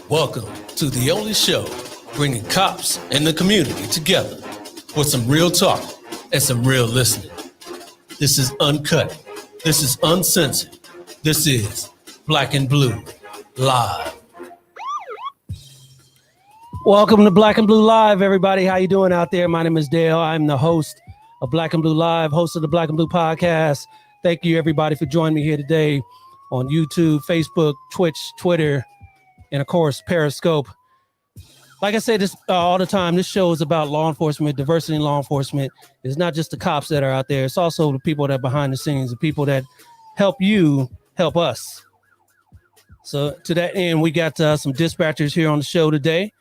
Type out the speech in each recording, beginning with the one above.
Welcome to the only show bringing cops and the community together for some real talk and some real listening. This is uncut. This is uncensored. This is Black and Blue Live. Welcome to Black and Blue Live, everybody. How you doing out there? My name is Dale. I'm the host of Black and Blue Live, host of the Black and Blue podcast. Thank you, everybody, for joining me here today on YouTube, Facebook, Twitch, Twitter, and of course, Periscope. Like I say this all the time, this show is about law enforcement, diversity in law enforcement. It's not just the cops that are out there. It's also the people that are behind the scenes, the people that help you help us. So to that end, we got some dispatchers here on the show today.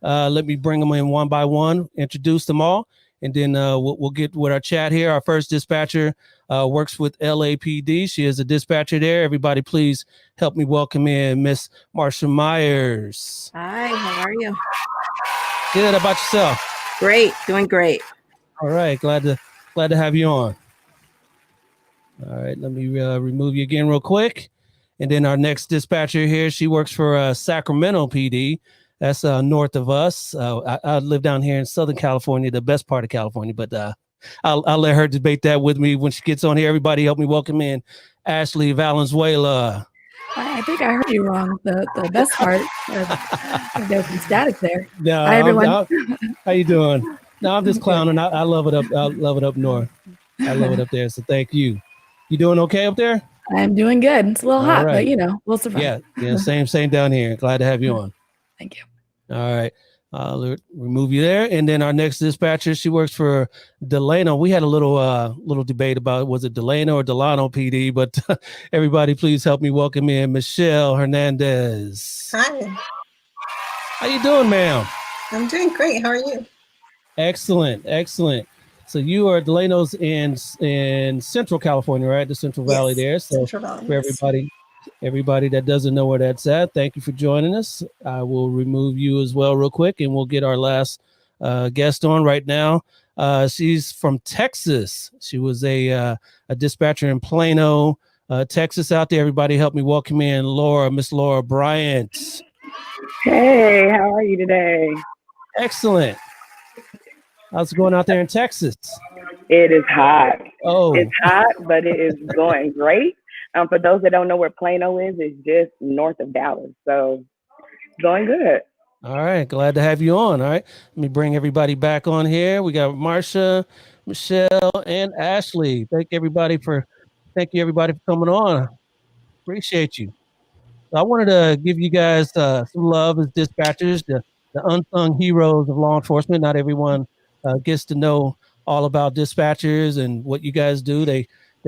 Let me bring them in one by one, introduce them all, and then we'll get with our chat here. Our first dispatcher works with LAPD. She is a dispatcher there. Everybody, please help me welcome in Miss Marsha Myers. Hi, how are you? Good. How about yourself? Great, doing great. All right, glad to have you on. All right, let me remove you again real quick, and then our next dispatcher here. She works for Sacramento PD. That's north of us. I live down here in Southern California, the best part of California, but I'll let her debate that with me when she gets on here. Everybody help me welcome in Ashley Valenzuela. I think I heard you wrong. The best part, there's some static there. No, Hi, everyone. How you doing? No, I'm just clowning. I love it up. I love it up north. I love it up there. So thank you. You doing okay up there? I'm doing good. It's a little hot, right. but we'll survive. Yeah. Same down here. Glad to have you on. Thank you. All right. I'll remove you there. And then our next dispatcher, she works for Delano. We had a little debate about was it Delano or Delano PD, but everybody please help me welcome in Michelle Hernandez. Hi. How you doing, ma'am? I'm doing great. How are you? Excellent. So you are Delano's in Central California, right? The Central Valley there. So Central Valley, for everybody that doesn't know where that's at, thank you for joining us. I will remove you as well real quick, and we'll get our last guest on right now. She's from Texas. She was a dispatcher in Plano, Texas out there. Everybody help me welcome in Miss Laura Bryant. Hey, how are you today? Excellent. How's it going out there in Texas? It is hot. Oh, it's hot, but it is going great. For those that don't know where Plano is, it's just north of Dallas. So going good. All right. Glad to have you on. All right. Let me bring everybody back on here. We got Marsha, Michelle, and Ashley. Thank you, everybody, for coming on. Appreciate you. I wanted to give you guys some love as dispatchers, the unsung heroes of law enforcement. Not everyone gets to know all about dispatchers and what you guys do. They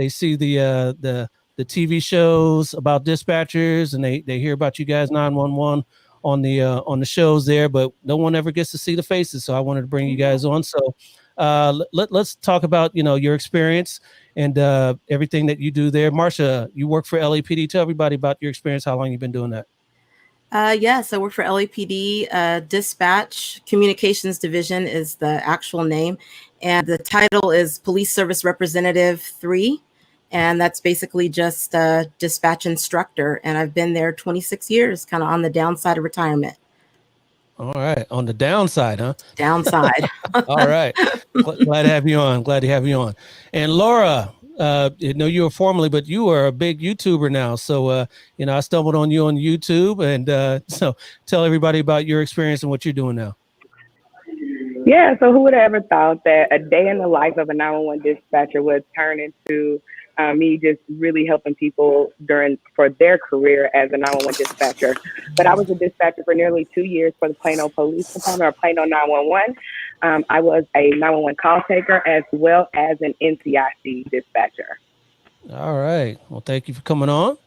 see the TV shows about dispatchers, and they hear about you guys 911 on the shows there, but no one ever gets to see the faces. So I wanted to bring you guys on. So let's talk about your experience and everything that you do there. Marsha, you work for LAPD. Tell everybody about your experience. How long you've been doing that? Yes, I work for LAPD. Dispatch Communications Division is the actual name, and the title is Police Service Representative 3, and that's basically just a dispatch instructor. And I've been there 26 years, kind of on the downside of retirement. All right, on the downside, huh? Downside. All right, glad to have you on. Glad to have you on. And Laura, I know you were formerly, but you are a big YouTuber now. So, I stumbled on you on YouTube, and so tell everybody about your experience and what you're doing now. Yeah, so who would have ever thought that a day in the life of a 911 dispatcher would turn into me just really helping people for their career as a 911 dispatcher. But I was a dispatcher for nearly 2 years for the Plano Police Department, or Plano 911. I was a 911 call taker as well as an NCIC dispatcher. All right. Well, thank you for coming on.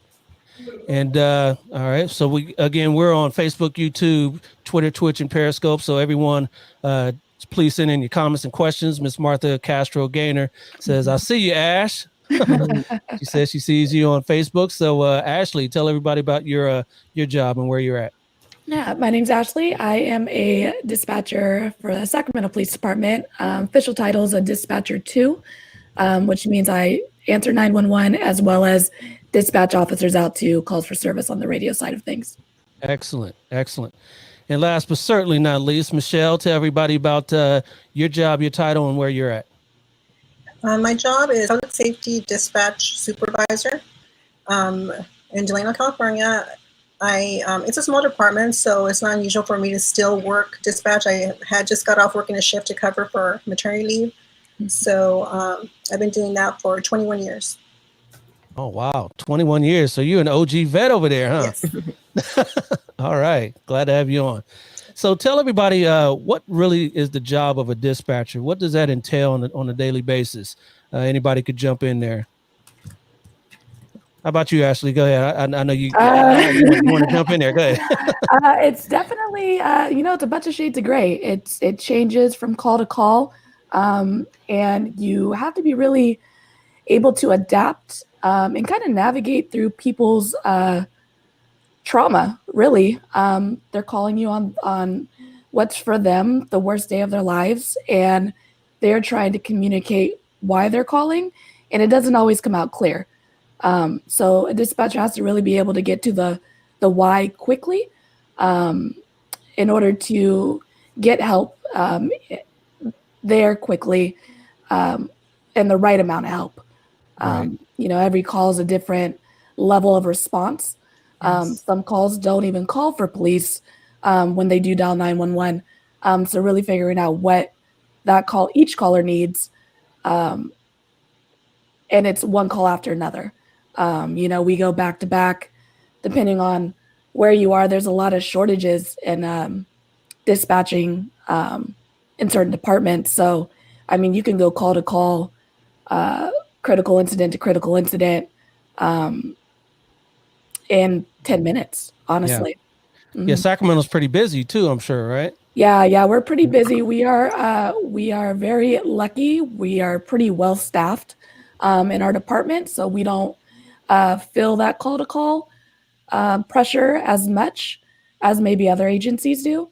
And all right. So we're on Facebook, YouTube, Twitter, Twitch, and Periscope. So everyone, please send in your comments and questions. Miss Martha Castro Gaynor says, "I see you, Ash." She says she sees you on Facebook. So Ashley, tell everybody about your job and where you're at. Yeah, my name's Ashley. I am a dispatcher for the Sacramento Police Department. Official title is a dispatcher 2, which means I answer 911 as well as dispatch officers out to calls for service on the radio side of things. Excellent. And last but certainly not least, Michelle, tell everybody about your job, your title, and where you're at. My job is Public Safety Dispatch Supervisor in Delano, California. It's a small department, so it's not unusual for me to still work dispatch. I had just got off working a shift to cover for maternity leave. So I've been doing that for 21 years. Oh, wow. 21 years. So you're an OG vet over there, huh? Yes. All right. Glad to have you on. So tell everybody what really is the job of a dispatcher. What does that entail on a daily basis? Anybody could jump in there. How about you, Ashley? Go ahead. I know you want to jump in there. Go ahead. It's definitely, it's a bunch of shades of gray. It changes from call to call, and you have to be really able to adapt and kind of navigate through people's trauma, really. They're calling you on what's for them the worst day of their lives, and they're trying to communicate why they're calling, and it doesn't always come out clear. So a dispatcher has to really be able to get to the why quickly in order to get help there quickly and the right amount of help. Right. Every call is a different level of response. Yes. Some calls don't even call for police when they do dial 911. So really figuring out what each caller needs. And it's one call after another. We go back to back, depending on where you are. There's a lot of shortages in dispatching in certain departments. So, you can go call to call, critical incident to critical incident in 10 minutes, honestly. Yeah. Yeah, Sacramento's pretty busy too, I'm sure, right? Yeah, we're pretty busy. We are very lucky. We are pretty well staffed in our department, so we don't feel that call to call pressure as much as maybe other agencies do.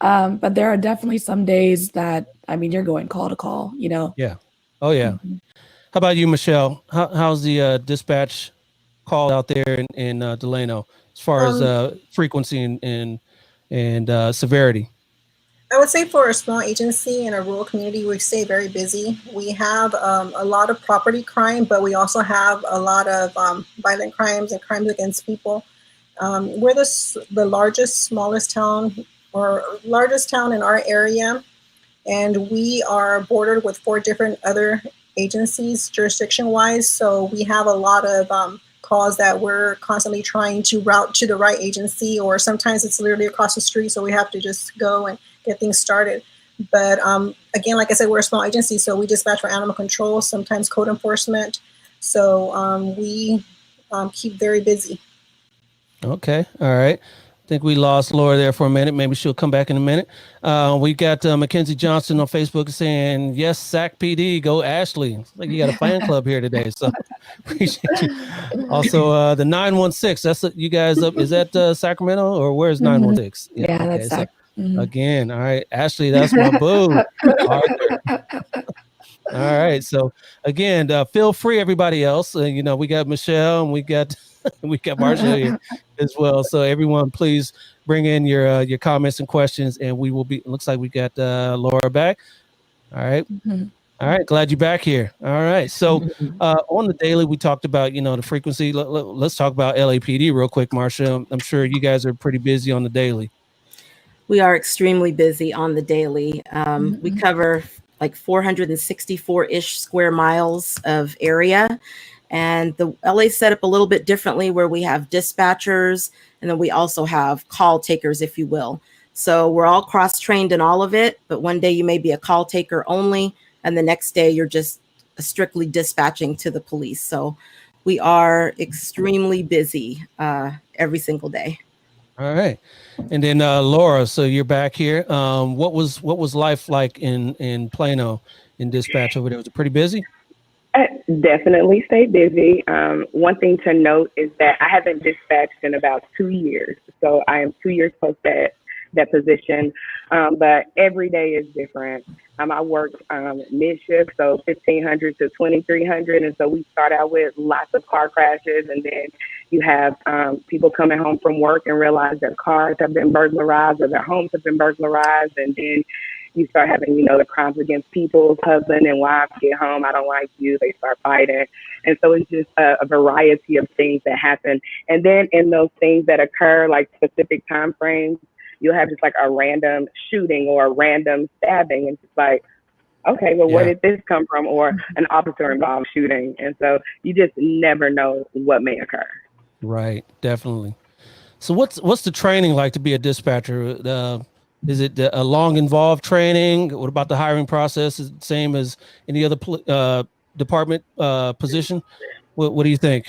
But there are definitely some days that you're going call to call. Yeah. Oh yeah. Mm-hmm. How about you, Michelle? How's the dispatch call out there in Delano as far as frequency and severity? I would say for a small agency in a rural community, we stay very busy. We have a lot of property crime, but we also have a lot of violent crimes and crimes against people. We're the largest town in our area, and we are bordered with 4 different other agencies jurisdiction-wise. So we have a lot of calls that we're constantly trying to route to the right agency, or sometimes it's literally across the street, so we have to just go and get things started. But again, like I said, we're a small agency, so we dispatch for animal control, sometimes code enforcement. So we keep very busy. Okay. All right. I think we lost Laura there for a minute. Maybe she'll come back in a minute. We got Mackenzie Johnson on Facebook saying, yes, SAC PD, go Ashley. It's like you got a fan club here today. So appreciate you. Also, the 916, that's you guys up. Is that Sacramento or where's 916? Yeah, that's so, Sac. again, all right. Ashley, that's my boo. Arthur. All right. So again, feel free, everybody else. We got Michelle and we got Marsha here as well. So everyone, please bring in your comments and questions, and we will be. Looks like we got Laura back. All right. All right. Glad you're back here. All right. So on the daily, we talked about the frequency. Let's talk about LAPD real quick, Marsha. I'm sure you guys are pretty busy on the daily. We are extremely busy on the daily. We cover like 464-ish square miles of area. And the LA set up a little bit differently where we have dispatchers and then we also have call takers, if you will. So we're all cross-trained in all of it, but one day you may be a call taker only, and the next day you're just strictly dispatching to the police. So we are extremely busy every single day. All right. And then Laura, so you're back here. What was life like in Plano in dispatch over there? Was it pretty busy? Definitely stay busy. One thing to note is that I haven't dispatched in about 2 years. So I am 2 years post that position. But every day is different. I work mid-shift, so 1,500 to 2,300. And so we start out with lots of car crashes, and then you have people coming home from work and realize their cars have been burglarized or their homes have been burglarized. And then you start having, the crimes against people's husband and wives get home. I don't like you. They start fighting. And so it's just a variety of things that happen. And then in those things that occur, like specific time frames, you'll have just like a random shooting or a random stabbing. And it's like, okay, well, where did this come from? Or an officer involved shooting. And so you just never know what may occur. Right. Definitely. So what's the training like to be a dispatcher? Is it a long involved training? What about the hiring process? Is it the same as any other department position? What do you think,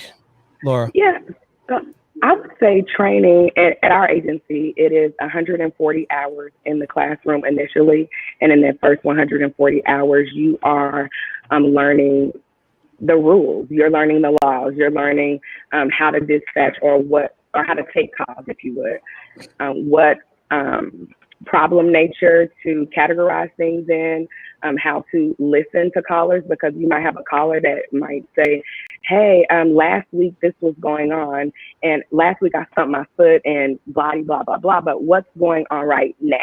Laura? Yeah. So I would say training at our agency, it is 140 hours in the classroom initially. And in that first 140 hours, you are learning the rules. You're learning the laws. You're learning how to dispatch or how to take calls, if you would. What problem nature to categorize things in, how to listen to callers, because you might have a caller that might say, hey, last week this was going on, and last week I stumped my foot and blah, blah, blah, blah, but what's going on right now?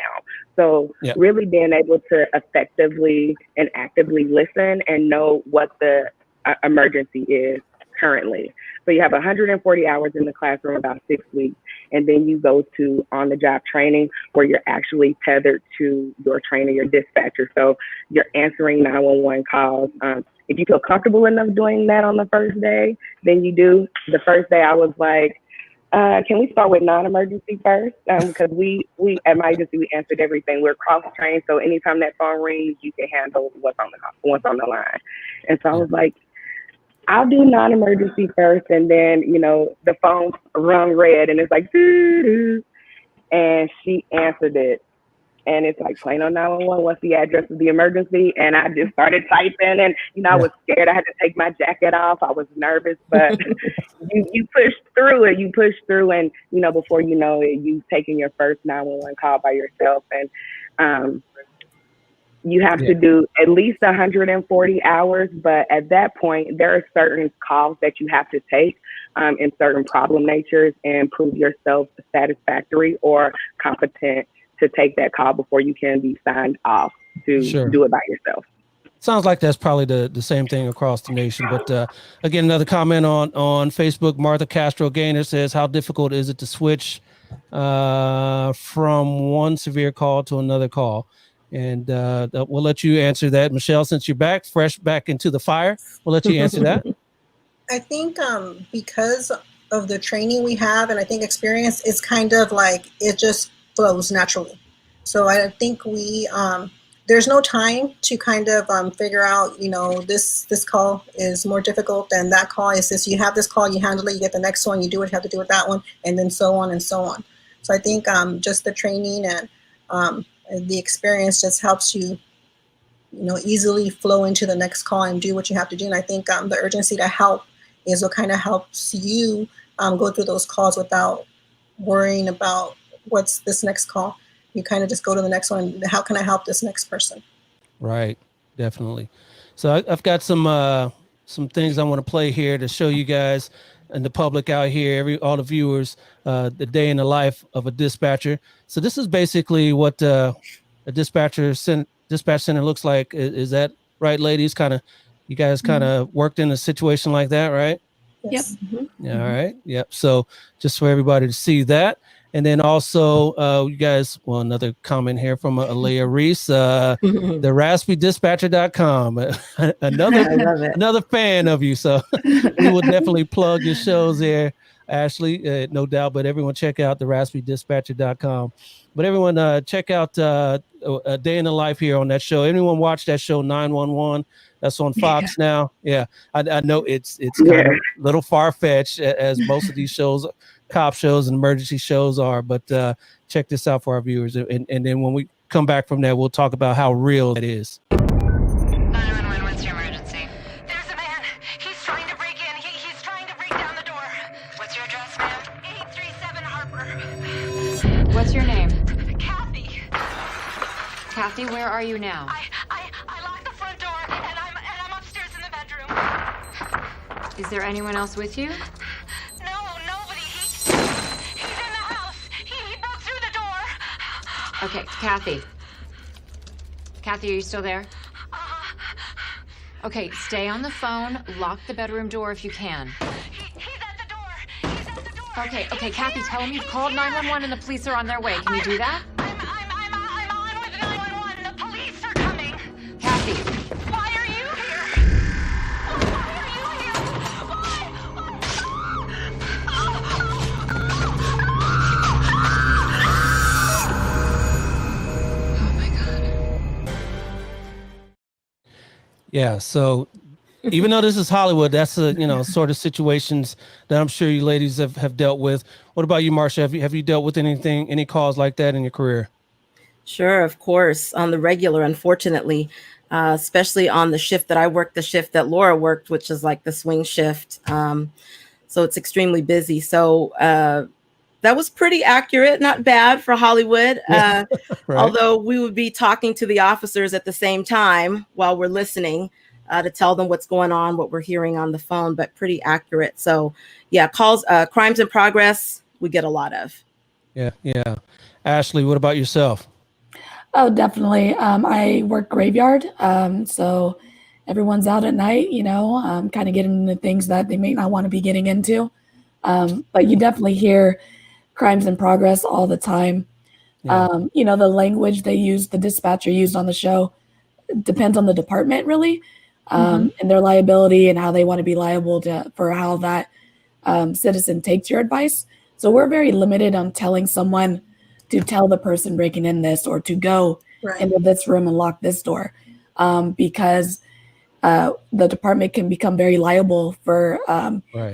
So really being able to effectively and actively listen and know what the emergency is currently. So you have 140 hours in the classroom, about 6 weeks, and then you go to on-the-job training where you're actually tethered to your trainer, your dispatcher. So you're answering 911 calls. If you feel comfortable enough doing that on the first day, then you do. The first day I was like, can we start with non-emergency first? Because we at my agency, we answered everything. We're cross-trained, so anytime that phone rings, you can handle what's on the line. And so I was like, I'll do non-emergency first, and then, the phone rung red, and it's like, doo-doo. And she answered it. And it's like, Plano 911, what's the address of the emergency? And I just started typing, and, I was scared. I had to take my jacket off. I was nervous, but you push through it. You push through, and, before you know it, you've taken your first 911 call by yourself. And you have to do at least 140 hours, but at that point, there are certain calls that you have to take in certain problem natures and prove yourself satisfactory or competent to take that call before you can be signed off to do it by yourself. Sounds like that's probably the same thing across the nation. But again, another comment on Facebook, Martha Castro Gaynor says, how difficult is it to switch from one severe call to another call? And we'll let you answer that. Michelle, since you're fresh back into the fire, we'll let you answer that. I think because of the training we have, and I think experience, is kind of like it just flows naturally. So I think we there's no time to kind of figure out, this call is more difficult than that call. It's this, you have this call, you handle it, you get the next one, you do what you have to do with that one, and then so on and so on. So I think just the training and the experience just helps you, easily flow into the next call and do what you have to do. And I think the urgency to help is what kind of helps you go through those calls without worrying about what's this next call. You kind of just go to the next one. How can I help this next person? Right, definitely. So I've got some things I want to play here to show you guys and the public out here, all the viewers, the day in the life of a dispatcher. So this is basically what a dispatch center looks like. Is that right, ladies? You guys kind of worked in a situation like that, right? Yes. Yep. Yeah. All right. Yep. So just for everybody to see that. And then also, you guys, another comment here from Alea Reese, the raspydispatcher.com, another fan of you. So we will definitely plug your shows there, Ashley, no doubt. But everyone check out the raspydispatcher.com. But everyone check out A Day in the Life here on that show. Anyone watch that show 911? That's on Fox now. Yeah, I know it's kind of a little far-fetched as most of these shows, cop shows and emergency shows are, but check this out for our viewers. And then when we come back from there, we'll talk about how real it is. 911, what's your emergency? There's a man. He's trying to break in. He's trying to break down the door. What's your address, ma'am? 837 Harper. What's your name? Kathy. Kathy, where are you now? I locked the front door and I'm upstairs in the bedroom. Is there anyone else with you? No, nobody. He's in the house. He broke through the door. Okay, Kathy. Kathy, are you still there? Okay, stay on the phone. Lock the bedroom door if you can. He's at the door. He's at the door. Okay, Kathy, tell him you've called 911 and the police are on their way. Can you do that? I'm on with 911. The police are coming. Kathy. Why are you here? Why are you here? Oh my God. Yeah. So even though this is Hollywood, that's sort of situations that I'm sure you ladies have dealt with. What about you, Marsha? Have you dealt with any calls like that in your career? Sure, of course, on the regular, unfortunately, especially on the shift that I worked, the shift that Laura worked, which is like the swing shift. So it's extremely busy. So that was pretty accurate, not bad for Hollywood. Right. Although we would be talking to the officers at the same time while we're listening to tell them what's going on, what we're hearing on the phone, but pretty accurate. So yeah, calls, crimes in progress, we get a lot of. Yeah. Ashley, what about yourself? Oh, definitely. I work graveyard. So everyone's out at night, kind of getting into things that they may not want to be getting into. But you definitely hear crimes in progress all the time. Yeah. The language they use, the dispatcher used on the show, depends on the department really, and their liability and how they want to be liable for how that citizen takes your advice. So we're very limited on telling someone to tell the person breaking in this or to go into this room and lock this door, because the department can become very liable for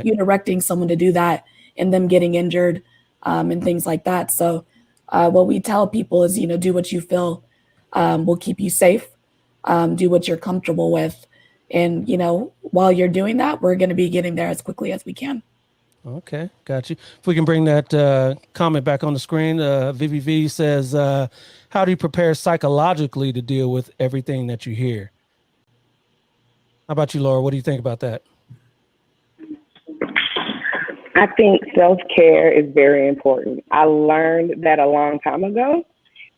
you directing someone to do that and them getting injured and things like that. So what we tell people is, do what you feel will keep you safe, do what you're comfortable with. And, while you're doing that, we're going to be getting there as quickly as we can. Okay, got you. If we can bring that comment back on the screen, Vivi V says, how do you prepare psychologically to deal with everything that you hear? How about you, Laura? What do you think about that? I think self-care is very important. I learned that a long time ago,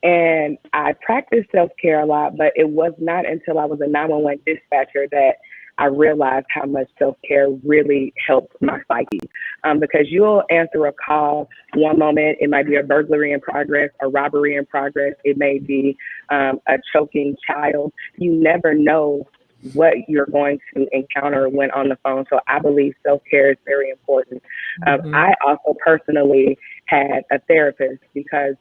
and I practiced self-care a lot, but it was not until I was a 911 dispatcher that I realized how much self-care really helps my psyche. Because you'll answer a call one moment, it might be a burglary in progress, a robbery in progress, it may be a choking child. You never know what you're going to encounter when on the phone. So I believe self-care is very important. I also personally had a therapist because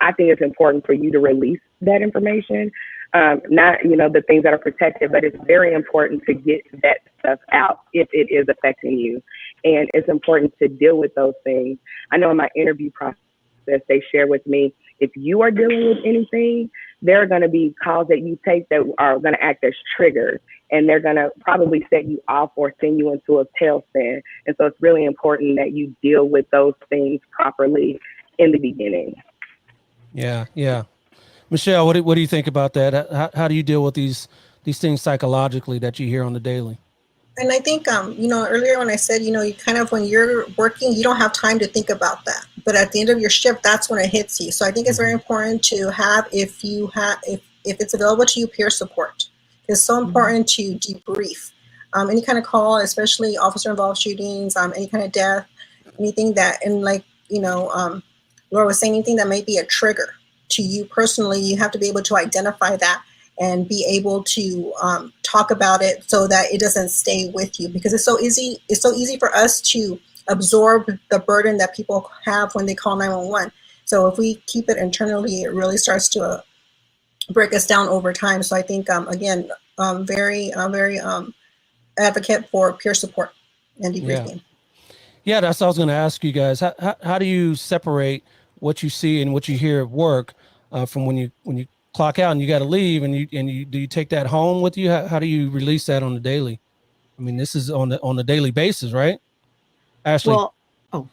I think it's important for you to release that information. not, the things that are protected, but it's very important to get that stuff out if it is affecting you. And it's important to deal with those things. I know in my interview process, they share with me, if you are dealing with anything, there are going to be calls that you take that are going to act as triggers, and they're going to probably set you off or send you into a tailspin. And so it's really important that you deal with those things properly in the beginning. Yeah. Michelle, what do you think about that? How do you deal with these things psychologically that you hear on the daily? And I think, earlier when I said, you kind of, when you're working, you don't have time to think about that. But at the end of your shift, that's when it hits you. So I think it's very important to have, if it's available to you, peer support. It's so important to debrief. Any kind of call, especially officer-involved shootings, any kind of death, anything that, and like, Laura was saying, anything that may be a trigger to you personally, you have to be able to identify that and be able to talk about it so that it doesn't stay with you, because it's so easy for us to absorb the burden that people have when they call 911. So if we keep it internally, it really starts to break us down over time. So I think, again, very advocate for peer support and debriefing. Yeah, that's what I was going to ask you guys. How do you separate what you see and what you hear at work from when you clock out and you got to leave, and do you take that home with you? How do you release that on the daily? I mean, this is on the daily basis, right? Ashley. Well,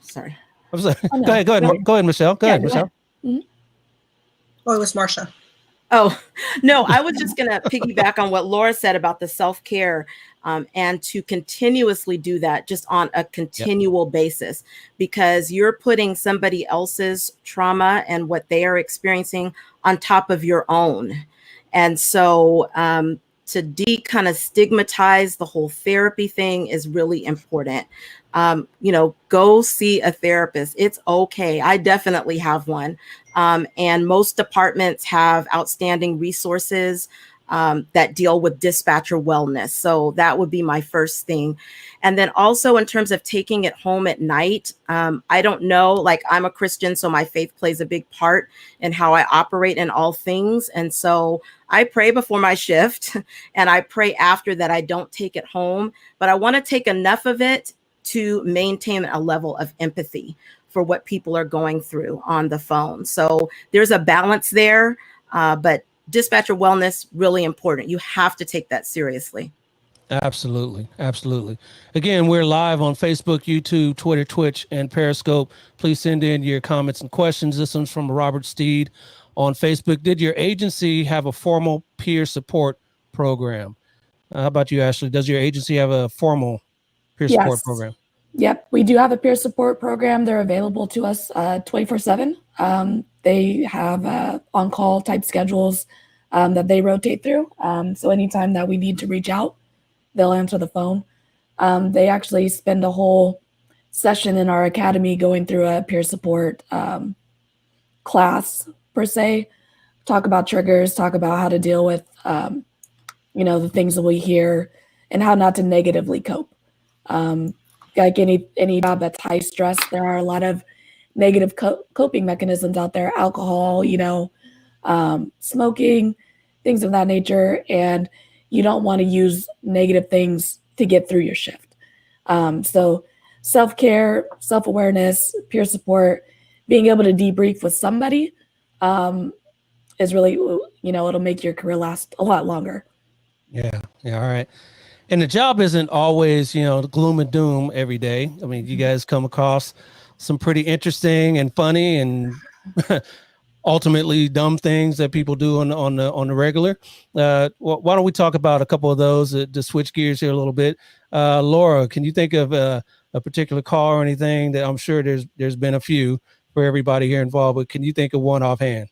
sorry. Go ahead, Michelle. Go ahead, Michelle. Mm-hmm. Oh, it was Marsha. Oh, no, I was just going to piggyback on what Laura said about the self-care, and to continuously do that just on a continual basis, because you're putting somebody else's trauma and what they are experiencing on top of your own. And so to kind of stigmatize the whole therapy thing is really important. Go see a therapist. It's okay. I definitely have one. And most departments have outstanding resources that deal with dispatcher wellness. So that would be my first thing. And then also in terms of taking it home at night, I don't know, like I'm a Christian, so my faith plays a big part in how I operate in all things. And so I pray before my shift and I pray after that I don't take it home, but I want to take enough of it to maintain a level of empathy for what people are going through on the phone. So there's a balance there, but dispatcher wellness, really important. You have to take that seriously. Absolutely. Again, we're live on Facebook, YouTube, Twitter, Twitch, and Periscope. Please send in your comments and questions. This one's from Robert Steed on Facebook. Did your agency have a formal peer support program? How about you, Ashley? Does your agency have a formal peer support program? Yep, we do have a peer support program. They're available to us 24/7. They have on-call type schedules that they rotate through. So anytime that we need to reach out, they'll answer the phone. They actually spend a whole session in our academy going through a peer support class, per se. Talk about triggers, talk about how to deal with, the things that we hear and how not to negatively cope. Like any job that's high stress, there are a lot of negative coping mechanisms out there, alcohol, smoking, things of that nature. And you don't want to use negative things to get through your shift. So self-care, self-awareness, peer support, being able to debrief with somebody is really, it'll make your career last a lot longer. Yeah. All right. And the job isn't always, gloom and doom every day. I mean, you guys come across some pretty interesting and funny and ultimately dumb things that people do on the regular. Why don't we talk about a couple of those to switch gears here a little bit? Laura, can you think of a particular call or anything that I'm sure there's been a few for everybody here involved, but can you think of one offhand?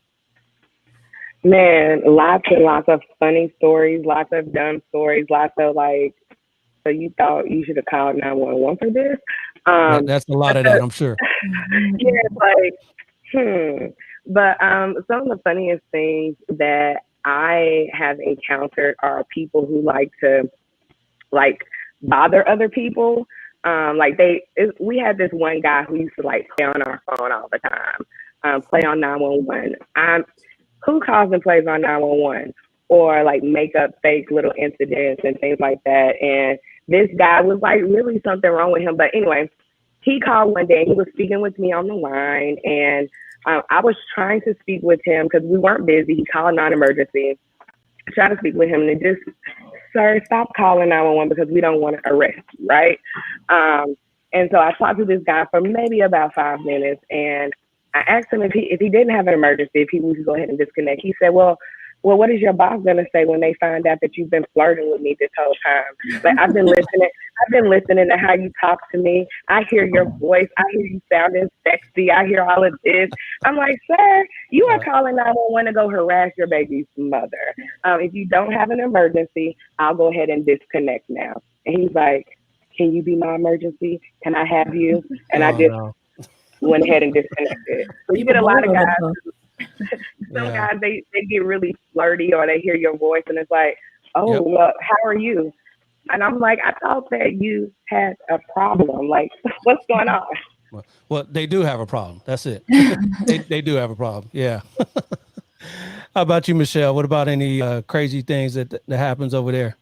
Man, lots and lots of funny stories, lots of dumb stories, lots of so you thought you should have called 911 for this? That's a lot of that, I'm sure. Yeah, But some of the funniest things that I have encountered are people who like to bother other people. We had this one guy who used to play on our phone all the time, play on 911. Who calls and plays on 911? or like make up fake little incidents and things like that. And this guy was like really something wrong with him. But anyway, he called one day. He was speaking with me on the line, and I was trying to speak with him because we weren't busy. He called non-emergency. I tried to speak with him, and it just, sir, stop calling 911 because we don't want to arrest you, right? And so I talked to this guy for maybe about 5 minutes, and I asked him if he didn't have an emergency, if he would go ahead and disconnect. He said, well, what is your boss gonna say when they find out that you've been flirting with me this whole time? Like, I've been listening to how you talk to me. I hear your voice. I hear you sounding sexy. I hear all of this. I'm like, sir, you are calling 911 to go harass your baby's mother. If you don't have an emergency, I'll go ahead and disconnect now. And he's like, can you be my emergency? Can I have you? And I just went ahead and disconnected. So you get a lot of guys. Some guys, they get really flirty, or they hear your voice and it's like, oh, well, how are you? And I'm like, I thought that you had a problem. Like, what's going on? Well, they do have a problem. That's it. they do have a problem. Yeah. How about you, Michelle? What about any crazy things that happens over there?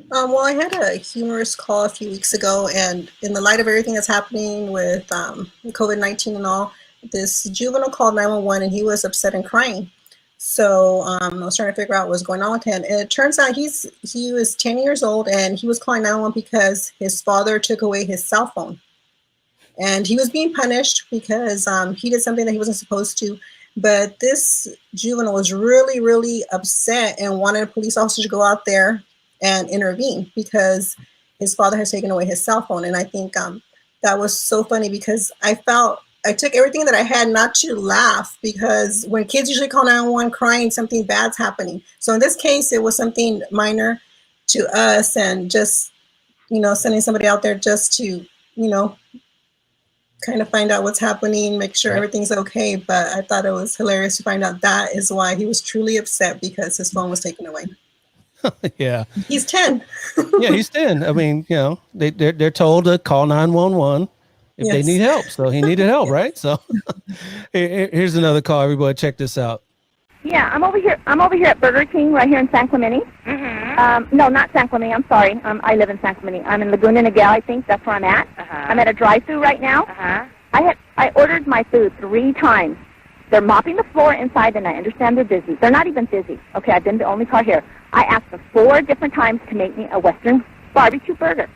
Well, I had a humorous call a few weeks ago, and in the light of everything that's happening with COVID-19 and all, this juvenile called 911 and he was upset and crying. So I was trying to figure out what's going on with him. And it turns out he was 10 years old and he was calling 911 because his father took away his cell phone. And he was being punished because he did something that he wasn't supposed to. But this juvenile was really, really upset and wanted a police officer to go out there and intervene because his father has taken away his cell phone. And I think that was so funny because I took everything that I had not to laugh, because when kids usually call 911 crying, something bad's happening. So in this case, it was something minor to us, and just, sending somebody out there just to, kind of find out what's happening, make sure everything's okay. But I thought it was hilarious to find out that is why he was truly upset, because his phone was taken away. Yeah. He's 10. Yeah, he's 10. I mean, they're told to call 911. If they need help. So he needed help, right? So here's another call. Everybody check this out. Yeah, I'm over here at Burger King right here in San Clemente. Mm-hmm. No, not San Clemente. I'm sorry. I live in San Clemente. I'm in Laguna Niguel, I think. That's where I'm at. I'm at a drive-thru right now. I ordered my food 3 times. They're mopping the floor inside, and I understand they're busy. They're not even busy. Okay, I've been the only car here. I asked them 4 different times to make me a Western barbecue burger.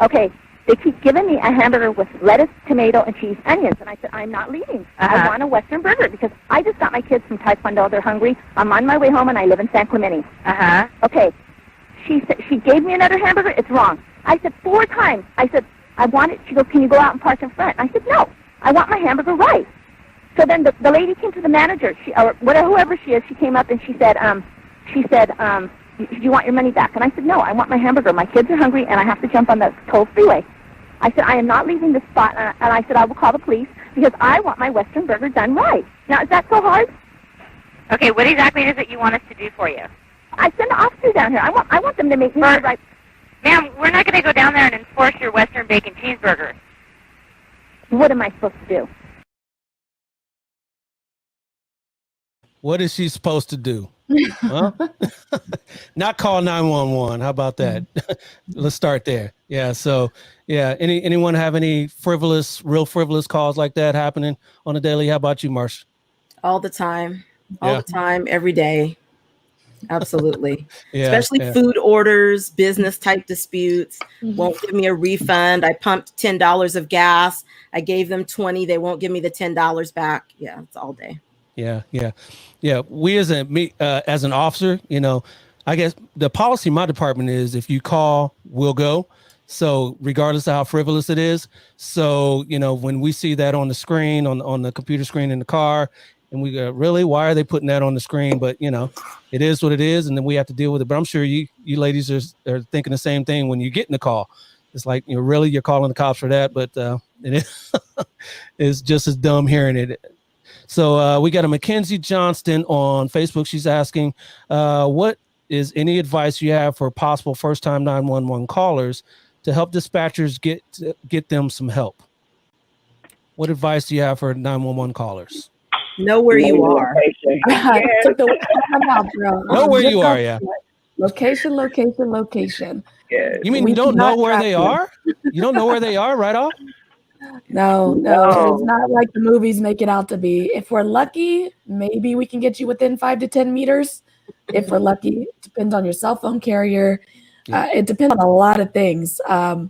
Okay. They keep giving me a hamburger with lettuce, tomato, and cheese, onions. And I said, I'm not leaving. I want a Western burger because I just got my kids from Taekwondo. They're hungry. I'm on my way home, and I live in San Clemente. Okay. She gave me another hamburger. It's wrong. I said 4 times. I said, I want it. She goes, can you go out and park in front? I said, no. I want my hamburger right. So then the lady came to the manager, whoever she is. She came up and she said, do you want your money back? And I said, no, I want my hamburger. My kids are hungry, and I have to jump on the toll freeway. I said, I am not leaving this spot. And I said, I will call the police because I want my Western burger done right. Now, is that so hard? Okay, what exactly is it you want us to do for you? I send the officer down here. I want them to make me the right. Ma'am, we're not going to go down there and enforce your Western bacon cheeseburger. What am I supposed to do? What is she supposed to do? Huh? Not call 911. How about that? Let's start there. Yeah. So, anyone have any real frivolous calls like that happening on a daily? How about you, Marsha? All the time, every day. Absolutely. Yeah, Especially food orders, business type disputes. Won't give me a refund. I pumped $10 of gas. I gave them $20. They won't give me the $10 back. Yeah, it's all day. Yeah. We as an officer, I guess the policy in my department is if you call, we'll go. So regardless of how frivolous it is. So, when we see that on the screen, on the computer screen in the car, and we go, really, why are they putting that on the screen? But, it is what it is. And then we have to deal with it. But I'm sure you ladies are thinking the same thing when you get in the call. It's like, really, you're calling the cops for that. But it is it's just as dumb hearing it. So we got a Mackenzie Johnston on Facebook. She's asking, what is any advice you have for possible first-time 911 callers to help dispatchers get them some help? What advice do you have for 911 callers? Know where you are. come out, bro. Know where Just you go are, yeah. for it. Location. Yes. You mean We you don't know cannot where track they you. are? You don't know where they are right off? No, No. it's not like the movies make it out to be. If we're lucky, maybe we can get you within 5 to 10 meters. If we're lucky, it depends on your cell phone carrier. Yeah. It depends on a lot of things. I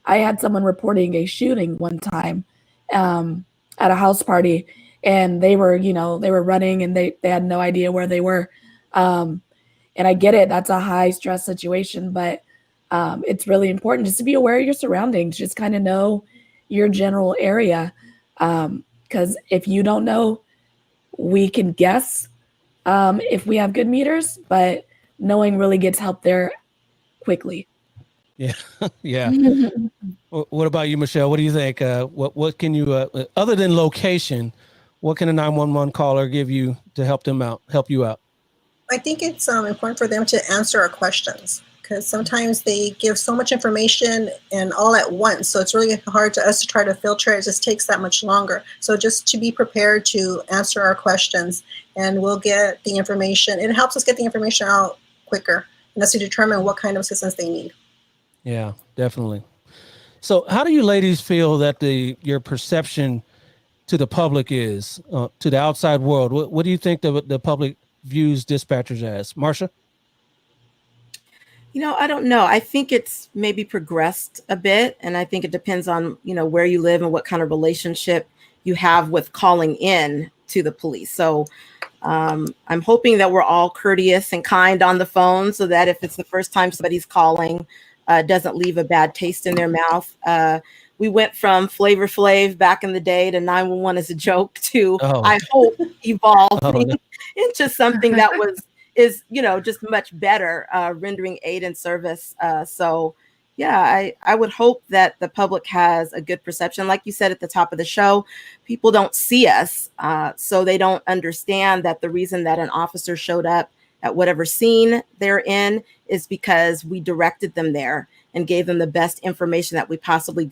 had someone reporting a shooting one time at a house party, and they were running and they had no idea where they were. And I get it, that's a high stress situation, but it's really important just to be aware of your surroundings, just kind of know your general area. Because if you don't know, we can guess if we have good meters, but knowing really gets help there quickly. Yeah. Yeah. What about you, Michelle? What do you think? What can you, other than location, what can a 911 caller give you to help you out? I think it's important for them to answer our questions, because sometimes they give so much information and all at once. So it's really hard to us to try to filter it. It just takes that much longer. So just to be prepared to answer our questions, and we'll get the information. It helps us get the information out quicker and us to determine what kind of assistance they need. Yeah, definitely. So how do you ladies feel that your perception to the public is, to the outside world? What do you think the public views dispatchers as? Marsha? I don't know. I think it's maybe progressed a bit, and I think it depends on, where you live and what kind of relationship you have with calling in to the police. So I'm hoping that we're all courteous and kind on the phone, so that if it's the first time somebody's calling, doesn't leave a bad taste in their mouth. We went from Flavor Flav back in the day to 911 as a joke to, I hope, evolving into something that is just much better, rendering aid and service. So yeah, I would hope that the public has a good perception. Like you said at the top of the show, people don't see us, so they don't understand that the reason that an officer showed up at whatever scene they're in is because we directed them there and gave them the best information that we possibly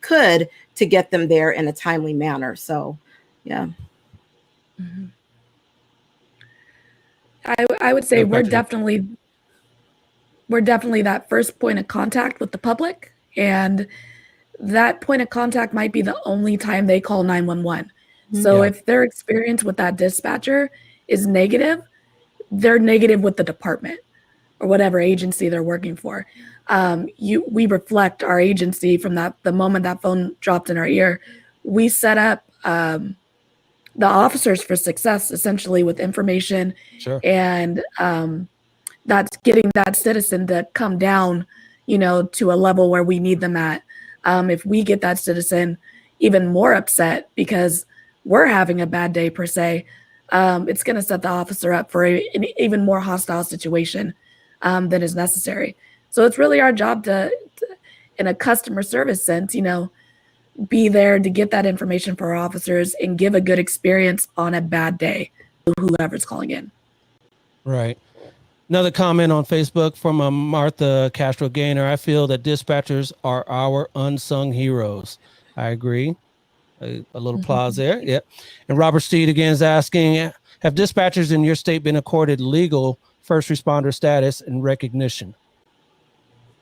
could to get them there in a timely manner. So, yeah. Mm-hmm. I would say we're definitely that first point of contact with the public, and that point of contact might be the only time they call 911. So if their experience with that dispatcher is negative, they're negative with the department or whatever agency they're working for. We reflect our agency from the moment that phone dropped in our ear. We set up the officers for success, essentially, with information. Sure. And that's getting that citizen to come down, to a level where we need them at. If we get that citizen even more upset because we're having a bad day per se, it's going to set the officer up for an even more hostile situation than is necessary. So it's really our job to, in a customer service sense, be there to get that information for our officers and give a good experience on a bad day to whoever's calling in. Right. Another comment on Facebook from Martha Castro Gaynor. I feel that dispatchers are our unsung heroes. I agree. A little applause there. Yeah. And Robert Steed again is asking, have dispatchers in your state been accorded legal first responder status and recognition?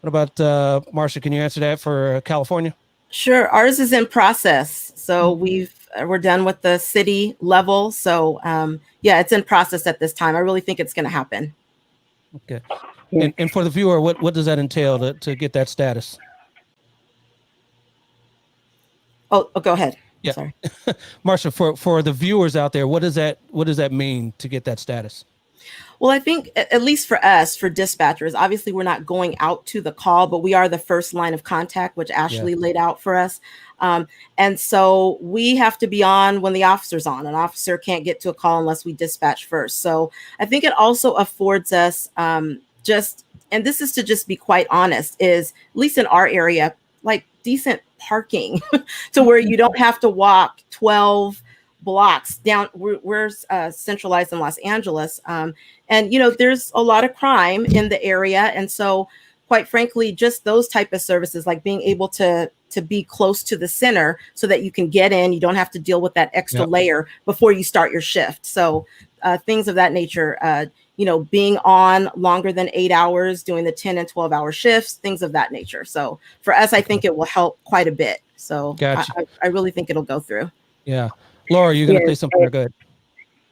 What about Marsha? Can you answer that for California? Sure. Ours is in process. So we're done with the city level. So yeah, it's in process at this time. I really think it's going to happen. Okay. And for the viewer, what does that entail to get that status? Oh, go ahead. Yeah. Sorry. Marsha, for the viewers out there, what does that mean to get that status? Well, I think at least for us, for dispatchers, obviously we're not going out to the call, but we are the first line of contact, which Ashley laid out for us. And so we have to be on when the officer's on. An officer can't get to a call unless we dispatch first. So I think it also affords us and this is to just be quite honest, is at least in our area, like decent parking to where you don't have to walk 12 blocks down. We're centralized in Los Angeles. And, there's a lot of crime in the area. And so quite frankly, just those type of services, like being able to be close to the center so that you can get in, you don't have to deal with that extra layer before you start your shift. So things of that nature. Being on longer than 8 hours, doing the 10 and 12-hour shifts, things of that nature. So for us, I think it will help quite a bit. So Gotcha. I really think it'll go through. Yeah. Laura, you're going to Yes, say something? Good.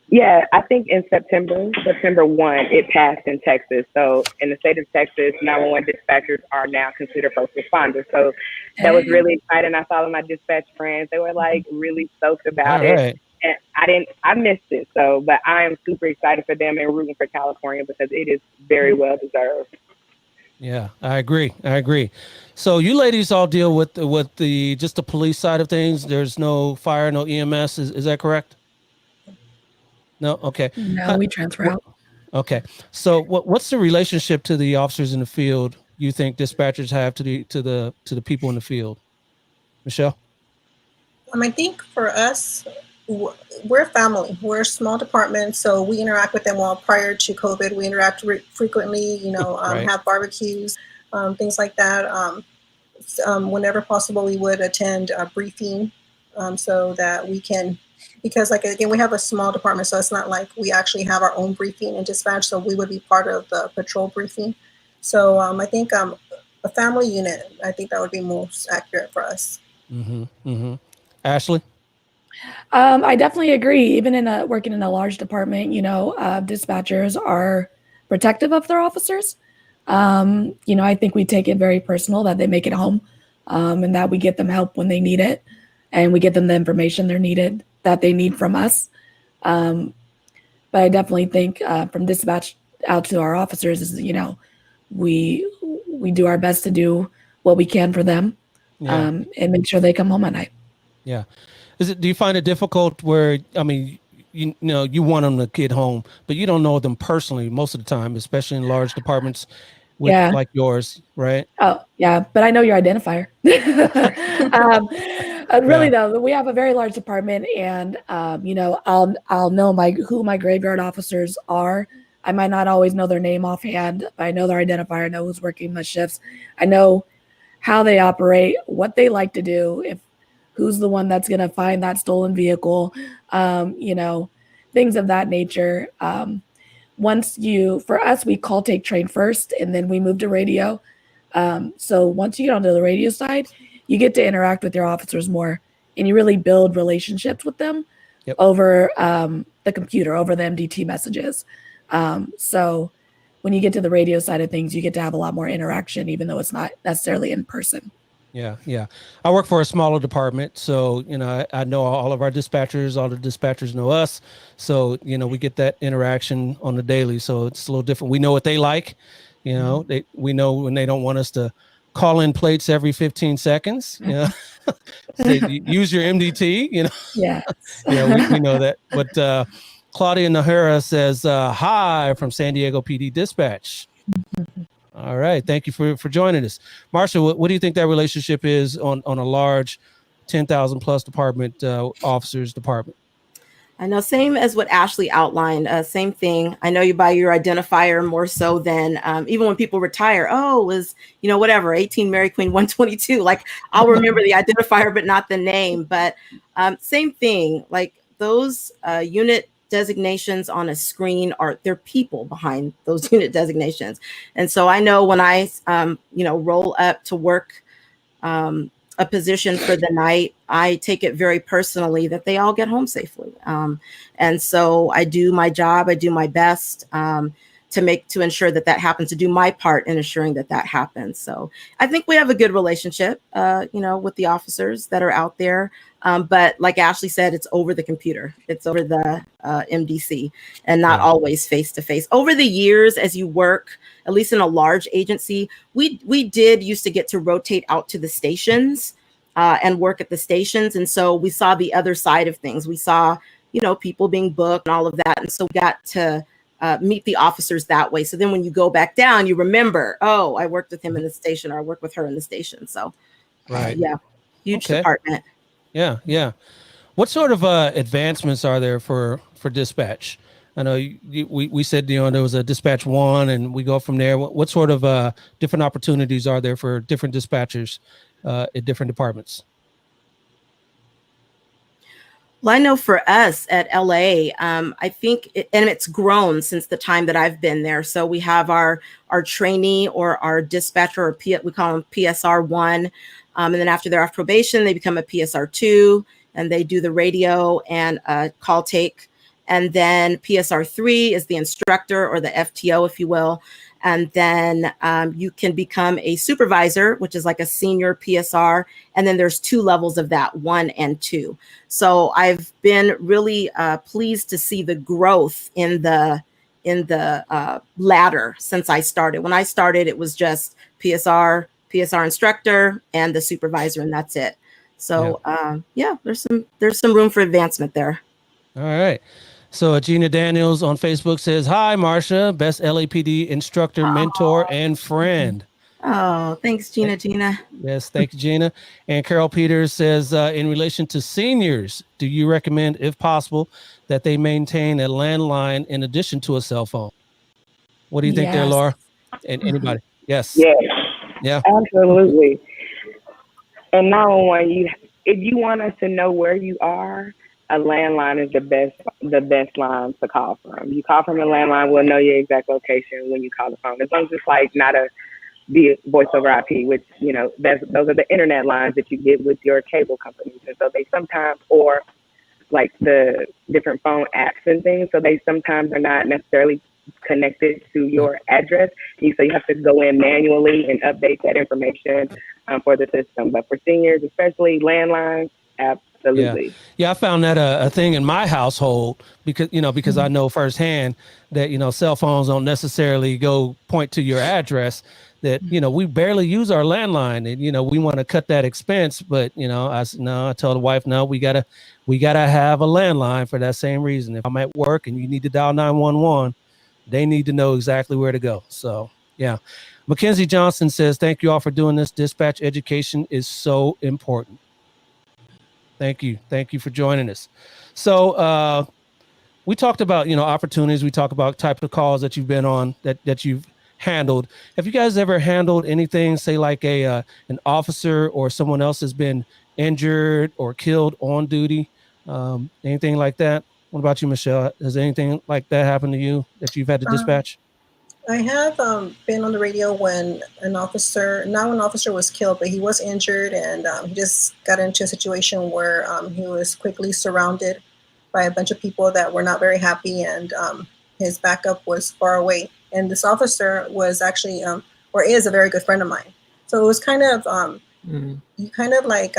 Yeah, I think in September 1, it passed in Texas. So in the state of Texas, 911 dispatchers are now considered first responders. So that was really exciting. I saw my dispatch friends. They were like really stoked about All it. right. And I missed it. So, but I am super excited for them and rooting for California because it is very well deserved. Yeah, I agree. So you ladies all deal with the just the police side of things. There's no fire, no EMS. Is that correct? No. Okay. No, we transfer out. Okay. So what's the relationship to the officers in the field you think dispatchers have to the people in the field? Michelle? I think for us, we're a family. We're a small department, so we interact with them. Well, prior to COVID, we interact frequently. Right. Have barbecues, things like that. Whenever possible, we would attend a briefing, so that we can. Because, like, again, we have a small department, so it's not like we actually have our own briefing in dispatch. So we would be part of the patrol briefing. So I think a family unit. I think that would be most accurate for us. Mm-hmm. Mm-hmm. Ashley? I definitely agree. Even working in a large department, dispatchers are protective of their officers. I think we take it very personal that they make it home, and that we get them help when they need it, and we get them the information that they need from us. But I definitely think from dispatch out to our officers is, we do our best to do what we can for them, and make sure they come home at night. Yeah. Do you find it difficult where, you want them to get home, but you don't know them personally most of the time, especially in large departments like yours, right? Oh, yeah. But I know your identifier. Really, though, we have a very large department, and, I'll know who my graveyard officers are. I might not always know their name offhand, but I know their identifier. I know who's working the shifts. I know how they operate, what they like to do, who's the one that's going to find that stolen vehicle, things of that nature. For us, we call, take, train first, and then we move to radio. So once you get onto the radio side, you get to interact with your officers more, and you really build relationships with them over the computer, over the MDT messages. So when you get to the radio side of things, you get to have a lot more interaction, even though it's not necessarily in person. Yeah. I work for a smaller department, so I know all of our dispatchers. All the dispatchers know us, so we get that interaction on the daily. So it's a little different. We know what they like. We know when they don't want us to call in plates every 15 seconds. Say, use your MDT. Yeah. We know that. But Claudia Nahara says hi from San Diego PD Dispatch. All right. Thank you for joining us. Marsha, what do you think that relationship is on a large 10,000 plus department, officers department? I know, same as what Ashley outlined, same thing. I know you by your identifier more so than even when people retire. Oh, it was, whatever, 18 Mary Queen 122. Like, I'll remember the identifier, but not the name. But same thing, like those unit designations on a screen they're people behind those unit designations. And so I know when I, roll up to work a position for the night, I take it very personally that they all get home safely. And so I do my job, I do my best to ensure that happens, to do my part in ensuring that happens. So I think we have a good relationship, with the officers that are out there. But like Ashley said, it's over the computer. It's over the MDC and not always face to face. Over the years, as you work, at least in a large agency, we did used to get to rotate out to the stations and work at the stations. And so we saw the other side of things. We saw, people being booked and all of that. And so we got to meet the officers that way. So then when you go back down, you remember, oh, I worked with him in the station, or I worked with her in the station. So huge department. Yeah. What sort of advancements are there for dispatch? I know we said, there was a dispatch 1 and we go from there. What sort of different opportunities are there for different dispatchers at different departments? Well, I know for us at LA, I think, and it's grown since the time that I've been there. So we have our trainee or our dispatcher, or we call them PSR1. And then after they're off probation, they become a PSR2, and they do the radio and call take. And then PSR3 is the instructor, or the FTO, if you will. And then you can become a supervisor, which is like a senior PSR. And then there's 2 levels of that, 1 and 2. So I've been really pleased to see the growth in the ladder since I started. When I started, it was just PSR instructor, and the supervisor, and that's it. So there's some room for advancement there. All right. So Gina Daniels on Facebook says, "Hi, Marsha, best LAPD instructor, mentor, and friend." Oh, thanks, Gina. Yes, thank you, Gina. And Carol Peters says, in relation to seniors, do you recommend, if possible, that they maintain a landline in addition to a cell phone? What do you think there, Yes. Laura? And anybody? Yes. Yes, Yeah. absolutely. And 911, if you want us to know where you are, a landline is the best line to call from. You call from a landline, we'll know your exact location when you call the phone. As long as it's like not be voice over IP, which, you know, those are the internet lines that you get with your cable companies. And so they sometimes, or like the different phone apps and things, so they sometimes are not necessarily connected to your address. So you have to go in manually and update that information for the system. But for seniors, especially landlines, absolutely. Yeah, I found that a thing in my household because I know firsthand that, cell phones don't necessarily go point to your address, that, we barely use our landline, and, we want to cut that expense. But, I tell the wife, no, we gotta have a landline for that same reason. If I'm at work and you need to dial 911, they need to know exactly where to go. So, yeah. Mackenzie Johnson says, "Thank you all for doing this. Dispatch education is so important." Thank you. Thank you for joining us. So we talked about, opportunities. We talked about type of calls that you've been on, that you've handled. Have you guys ever handled anything, say like an officer or someone else has been injured or killed on duty? Anything like that? What about you, Michelle? Has anything like that happened to you that you've had to dispatch? I have been on the radio when not an officer was killed, but he was injured, and he just got into a situation where he was quickly surrounded by a bunch of people that were not very happy, and his backup was far away. And this officer was actually, or is, a very good friend of mine. So it was kind of, you kind of like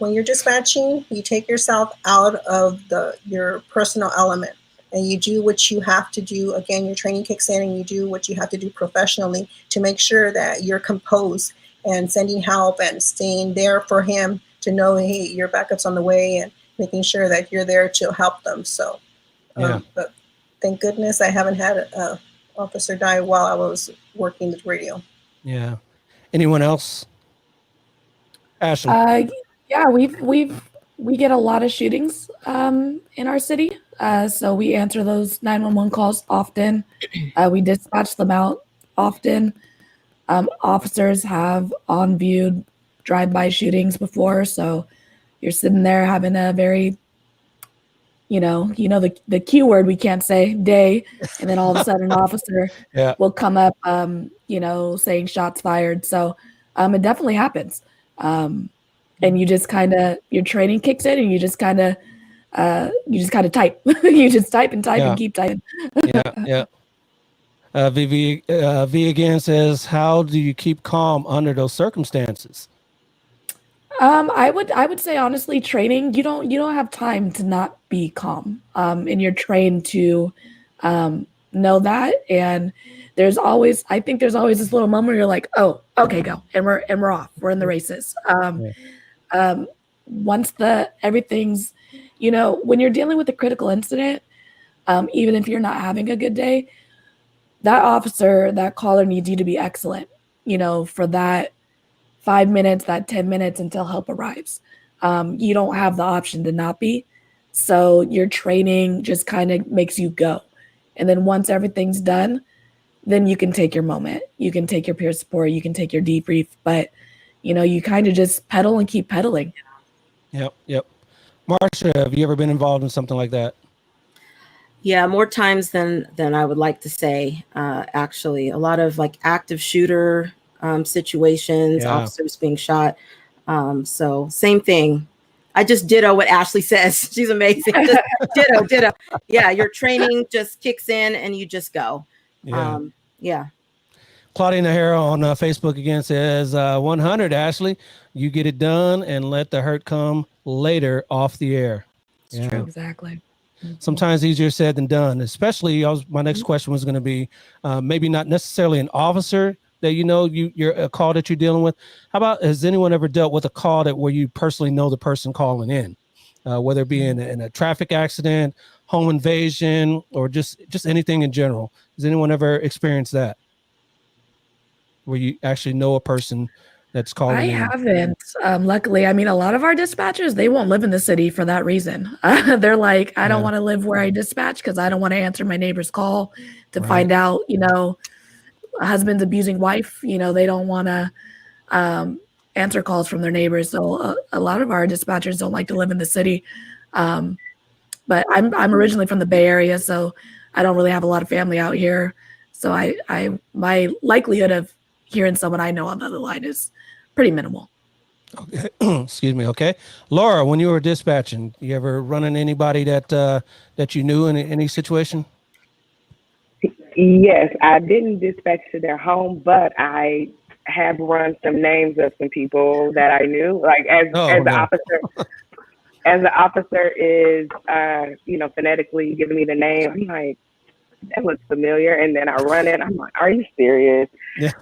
when you're dispatching, you take yourself out of your personal element. And you do what you have to do. Again, your training kicks in, and you do what you have to do professionally to make sure that you're composed and sending help and staying there for him to know, hey, your backup's on the way, and making sure that you're there to help them. So, but thank goodness I haven't had an officer die while I was working the radio. Yeah. Anyone else? Ashley? Yeah, we get a lot of shootings in our city. So we answer those 911 calls often. We dispatch them out often. Officers have on-viewed drive-by shootings before. So you're sitting there having a very, the Q word we can't say, day. And then all of a sudden an officer will come up, saying shots fired. So it definitely happens. And you just your training kicks in, and you just kind of type. You just type and keep typing. Yeah. V again says, "How do you keep calm under those circumstances?" I would say honestly, training, you don't have time to not be calm. And you're trained to know that. And there's always this little moment where you're like, oh, okay, go, and we're off. We're in the races. Once everything's, when you're dealing with a critical incident, even if you're not having a good day, that officer, that caller needs you to be excellent, for that 5 minutes, that 10 minutes until help arrives. You don't have the option to not be. So your training just kind of makes you go. And then once everything's done, then you can take your moment. You can take your peer support. You can take your debrief. But, you kind of just pedal and keep pedaling. Yep. Marsha, have you ever been involved in something like that? Yeah, more times than I would like to say. Actually, a lot of like active shooter situations, Yeah. officers being shot. So same thing. I just ditto what Ashley says. She's amazing. Just ditto. Yeah, your training just kicks in and you just go. Yeah. Yeah. Claudia Nahara on Facebook again says, 100, Ashley, you get it done and let the hurt come later off the air. It's true. Exactly. Sometimes easier said than done, especially my next question was going to be maybe not necessarily an officer that you're a call that you're dealing with. How about, has anyone ever dealt with a call where you personally know the person calling in, whether it be in a traffic accident, home invasion, or just anything in general? Has anyone ever experienced that, where you actually know a person that's calling I in? haven't. Luckily, I mean, a lot of our dispatchers, they won't live in the city for that reason. They're like, I don't want to live where I dispatch because I don't want to answer my neighbor's call to find out, a husband's abusing wife. They don't want to answer calls from their neighbors. So a lot of our dispatchers don't like to live in the city. But I'm originally from the Bay Area, so I don't really have a lot of family out here. So my likelihood of hearing someone I know on the other line is pretty minimal. Okay. Excuse me. Okay. Laura, when you were dispatching, you ever run into anybody that you knew in any situation? Yes, I didn't dispatch to their home, but I have run some names of some people that I knew, like as the officer. As the officer is, phonetically giving me the name, I'm like, that looks familiar. And then I run it. I'm like, are you serious? Yeah.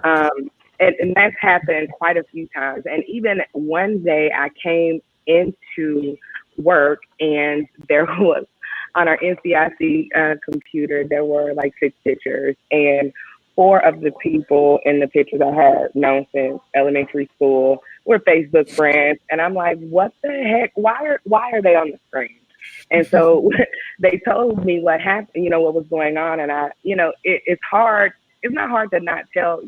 And that's happened quite a few times. And even one day I came into work and there was, on our NCIC computer, there were like 6 pictures, and 4 of the people in the pictures I had known since elementary school. We're Facebook friends. And I'm like, what the heck? Why are they on the screen? And so they told me what happened, what was going on. And it's hard. It's not hard to not tell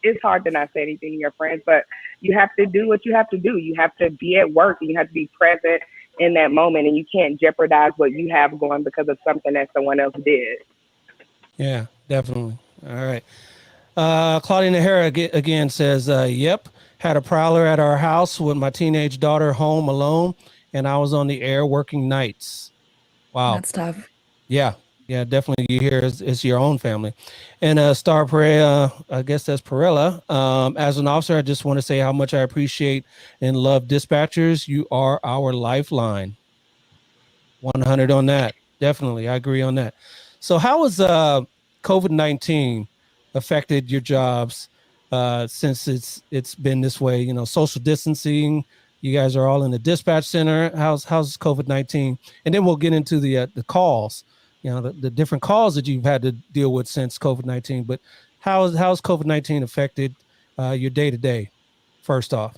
it's hard to not say anything to your friends, but you have to do what you have to do. You have to be at work and you have to be present in that moment, and you can't jeopardize what you have going because of something that someone else did. Yeah, definitely. All right. Claudia Nahara again says, yep, had a prowler at our house with my teenage daughter home alone, and I was on the air working nights. Wow. That's tough. Yeah, definitely. You hear it's your own family. And Star Pereira, I guess that's Perella. As an officer, I just want to say how much I appreciate and love dispatchers. You are our lifeline. 100 on that. Definitely. I agree on that. So how has COVID-19 affected your jobs since it's been this way? Social distancing. You guys are all in the dispatch center. How's COVID-19? And then we'll get into the calls, the different calls that you've had to deal with since COVID-19. But how's COVID-19 affected your day to day? First off,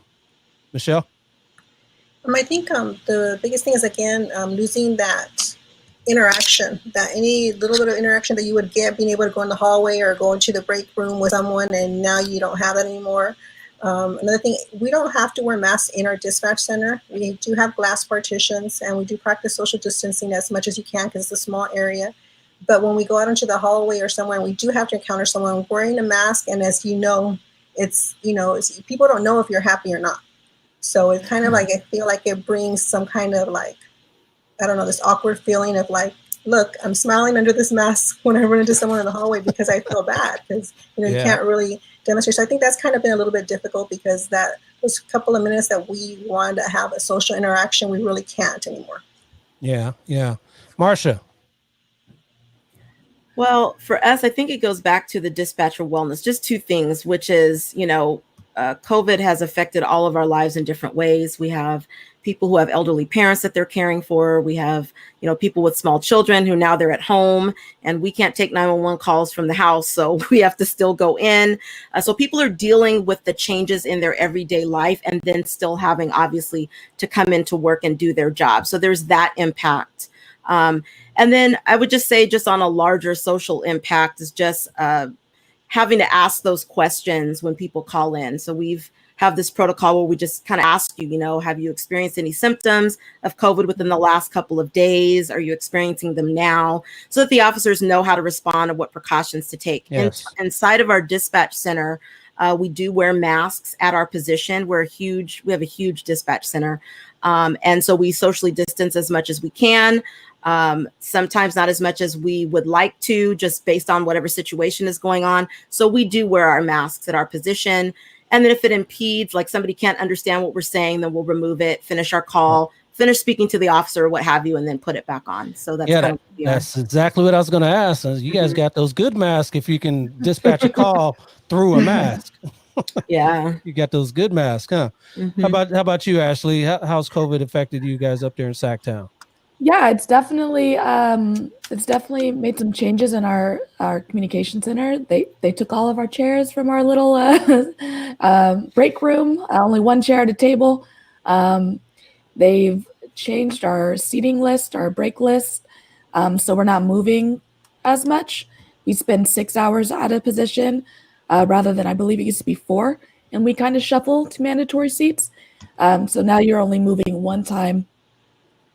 Michelle. I think the biggest thing is, again, losing that interaction, that any little bit of interaction that you would get, being able to go in the hallway or go into the break room with someone, and now you don't have that anymore. Another thing, we don't have to wear masks in our dispatch center. We do have glass partitions, and we do practice social distancing as much as you can because it's a small area. But when we go out into the hallway or somewhere, we do have to encounter someone wearing a mask, and as it's people don't know if you're happy or not. So it's kind of like, I feel like it brings some kind of like, I don't know, this awkward feeling of like, look, I'm smiling under this mask when I run into someone in the hallway because I feel bad because, you can't really demonstrate. So I think that's kind of been a little bit difficult because those couple of minutes that we wanted to have a social interaction, we really can't anymore. Yeah. Marsha. Well, for us, I think it goes back to the dispatcher wellness, just 2 things, which is, COVID has affected all of our lives in different ways. We have people who have elderly parents that they're caring for. We have, people with small children who now they're at home and we can't take 911 calls from the house. So we have to still go in. So people are dealing with the changes in their everyday life and then still having, obviously, to come into work and do their job. So there's that impact. And then I would just say, just on a larger social impact, is just having to ask those questions when people call in. So we've have this protocol where we just kind of ask you, have you experienced any symptoms of COVID within the last couple of days? Are you experiencing them now? So that the officers know how to respond and what precautions to take. Yes. Inside of our dispatch center, we do wear masks at our position. We have a huge dispatch center. And so we socially distance as much as we can. Sometimes not as much as we would like to, just based on whatever situation is going on. So we do wear our masks at our position. And then if it impedes, like somebody can't understand what we're saying, then we'll remove it, finish our call, finish speaking to the officer or what have you, and then put it back on. So that's that's exactly what I was going to ask. You guys got those good masks if you can dispatch a call through a mask. Yeah. You got those good masks, huh? Mm-hmm. How about you, Ashley? How's COVID affected you guys up there in Sacktown? Yeah, it's definitely made some changes in our communication center. They took all of our chairs from our little break room, only one chair at a table. They've changed our seating list, our break list, so we're not moving as much. We spend 6 hours at a position rather than I believe it used to be 4, and we kind of shuffle to mandatory seats. So now you're only moving one time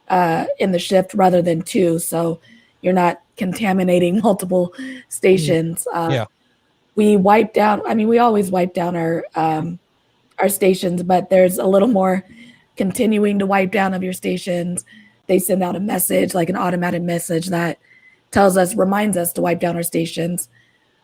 in the shift rather than 2, so you're not contaminating multiple stations. We always wipe down our stations, but there's a little more continuing to wipe down of your stations. They send out a message, like an automated message that reminds us to wipe down our stations.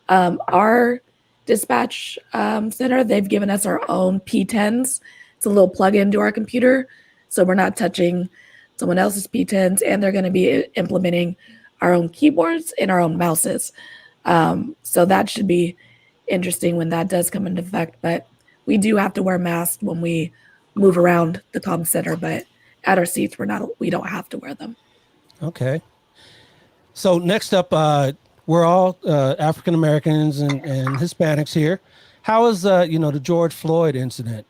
Our dispatch center, they've given us our own P10s. It's a little plug-in to our computer, so we're not touching someone else's P10s, and they're going to be implementing our own keyboards and our own mouses. So that should be interesting when that does come into effect. But we do have to wear masks when we move around the comm center, but at our seats, we don't have to wear them. Okay. So next up, we're all African Americans and Hispanics here. How is the George Floyd incident?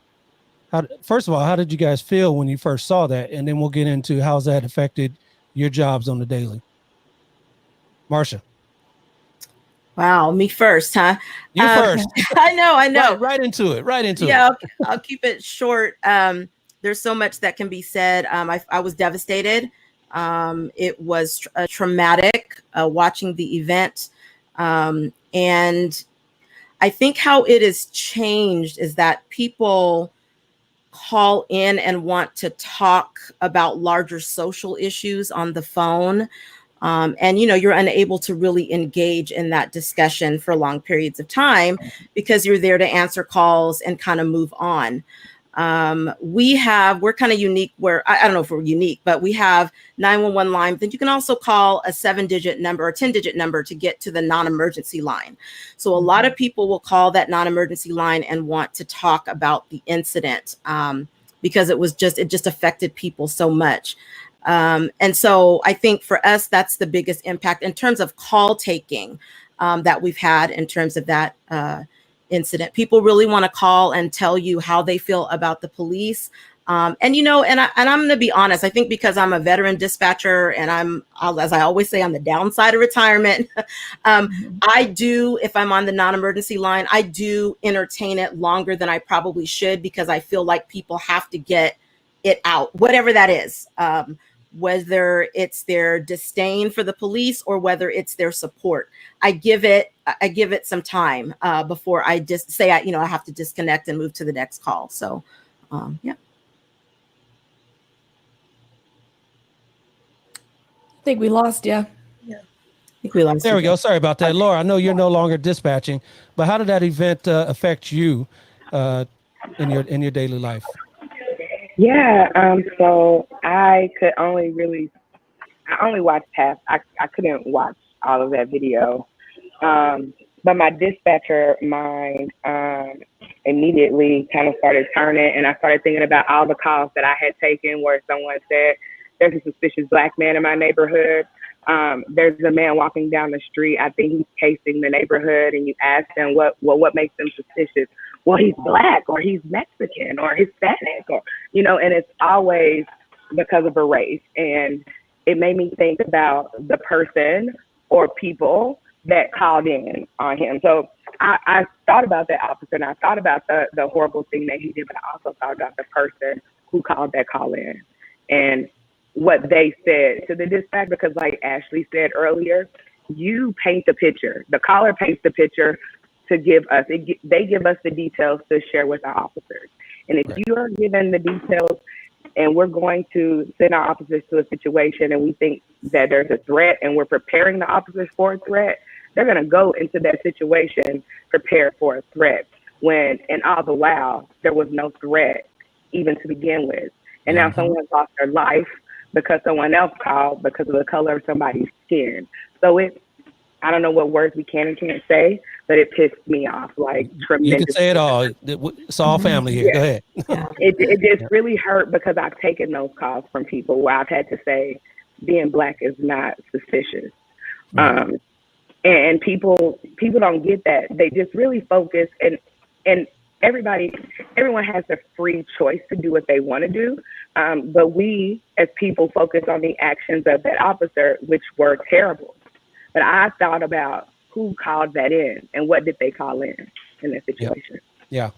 First of all, how did you guys feel when you first saw that? And then we'll get into how's that affected your jobs on the daily. Marsha. Wow, me first, huh? You first. I know. Right into it. Yeah, I'll keep it short. There's so much that can be said. I was devastated. It was traumatic watching the event. And I think how it has changed is that people call in and want to talk about larger social issues on the phone. And you're unable to really engage in that discussion for long periods of time because you're there to answer calls and kind of move on. We're kind of unique where I don't know if we're unique, but we have 911 line. Then you can also call a 7-digit number or 10-digit number to get to the non-emergency line. So a lot of people will call that non-emergency line and want to talk about the incident because it just affected people so much. And so I think for us, that's the biggest impact in terms of call taking that we've had in terms of that incident. People really want to call and tell you how they feel about the police. And I'm going to be honest, I think because I'm a veteran dispatcher and as I always say, on the downside of retirement, I do, if I'm on the non-emergency line, I do entertain it longer than I probably should because I feel like people have to get it out, whatever that is. Whether it's their disdain for the police or whether it's their support. I give it some time before I just say, I have to disconnect and move to the next call. So, yeah. I think we lost you. Yeah. I think we lost. There we go. Sorry about that. Laura, I know you're no longer dispatching, but how did that event affect you in your daily life? Yeah, so I only watched half. I couldn't watch all of that video. But my dispatcher mind immediately kind of started turning, and I started thinking about all the calls that I had taken where someone said, there's a suspicious black man in my neighborhood. There's a man walking down the street. I think he's casing the neighborhood, and you ask them what makes them suspicious. Well, he's black or he's Mexican or Hispanic or, and it's always because of a race. And it made me think about the person or people that called in on him. So I thought about that officer, and I thought about the horrible thing that he did, but I also thought about the person who called that call in and what they said to the dispatch, because like Ashley said earlier, you paint the picture. The caller paints the picture to give us, they give us the details to share with our officers. And if you are given the details and we're going to send our officers to a situation and we think that there's a threat and we're preparing the officers for a threat, they're going to go into that situation prepared for a threat when, and all the while, there was no threat even to begin with. And now someone's lost their life because someone else called because of the color of somebody's skin. So I don't know what words we can and can't say, but it pissed me off like tremendously. You can say it all. It's all family here. Yeah. Go ahead. It just really hurt because I've taken those calls from people where I've had to say being Black is not suspicious. Right. And people don't get that. They just really focus and everyone has a free choice to do what they want to do. But we as people focus on the actions of that officer, which were terrible. But I thought about who called that in and what did they call in that situation. Yeah.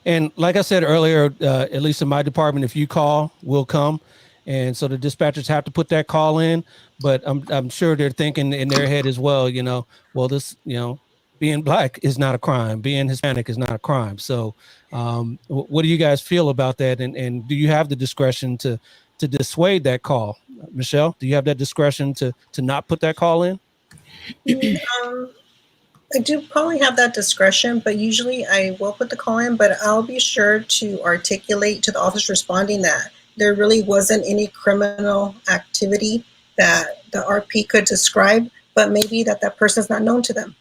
And like I said earlier, at least in my department, if you call, we'll come. And so the dispatchers have to put that call in, but I'm sure they're thinking in their head as well, being Black is not a crime. Being Hispanic is not a crime. So what do you guys feel about that? And do you have the discretion to dissuade that call? Michelle, do you have that discretion to not put that call in? I do probably have that discretion, but usually I will put the call in, but I'll be sure to articulate to the officer responding that there really wasn't any criminal activity that the RP could describe, but maybe that person's not known to them.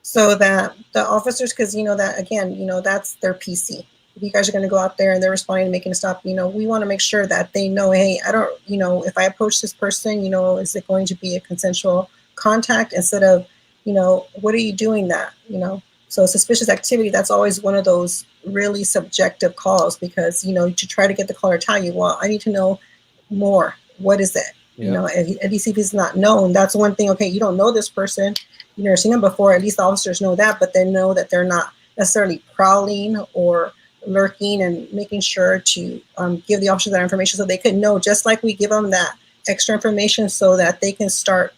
So that the officers, because that again, that's their PC. If you guys are going to go out there and they're responding and making a stop, we want to make sure that they know, hey, I don't, if I approach this person, is it going to be a consensual contact instead of, what are you doing that, So suspicious activity, that's always one of those really subjective calls because, to try to get the caller to tell you, well, I need to know more. What is it? Yeah. At least if it's not known, that's one thing. Okay, you don't know this person. You've never seen them before. At least the officers know that, but they know that they're not necessarily prowling or lurking and making sure to give the officers that information so they can know, just like we give them that extra information so that they can start,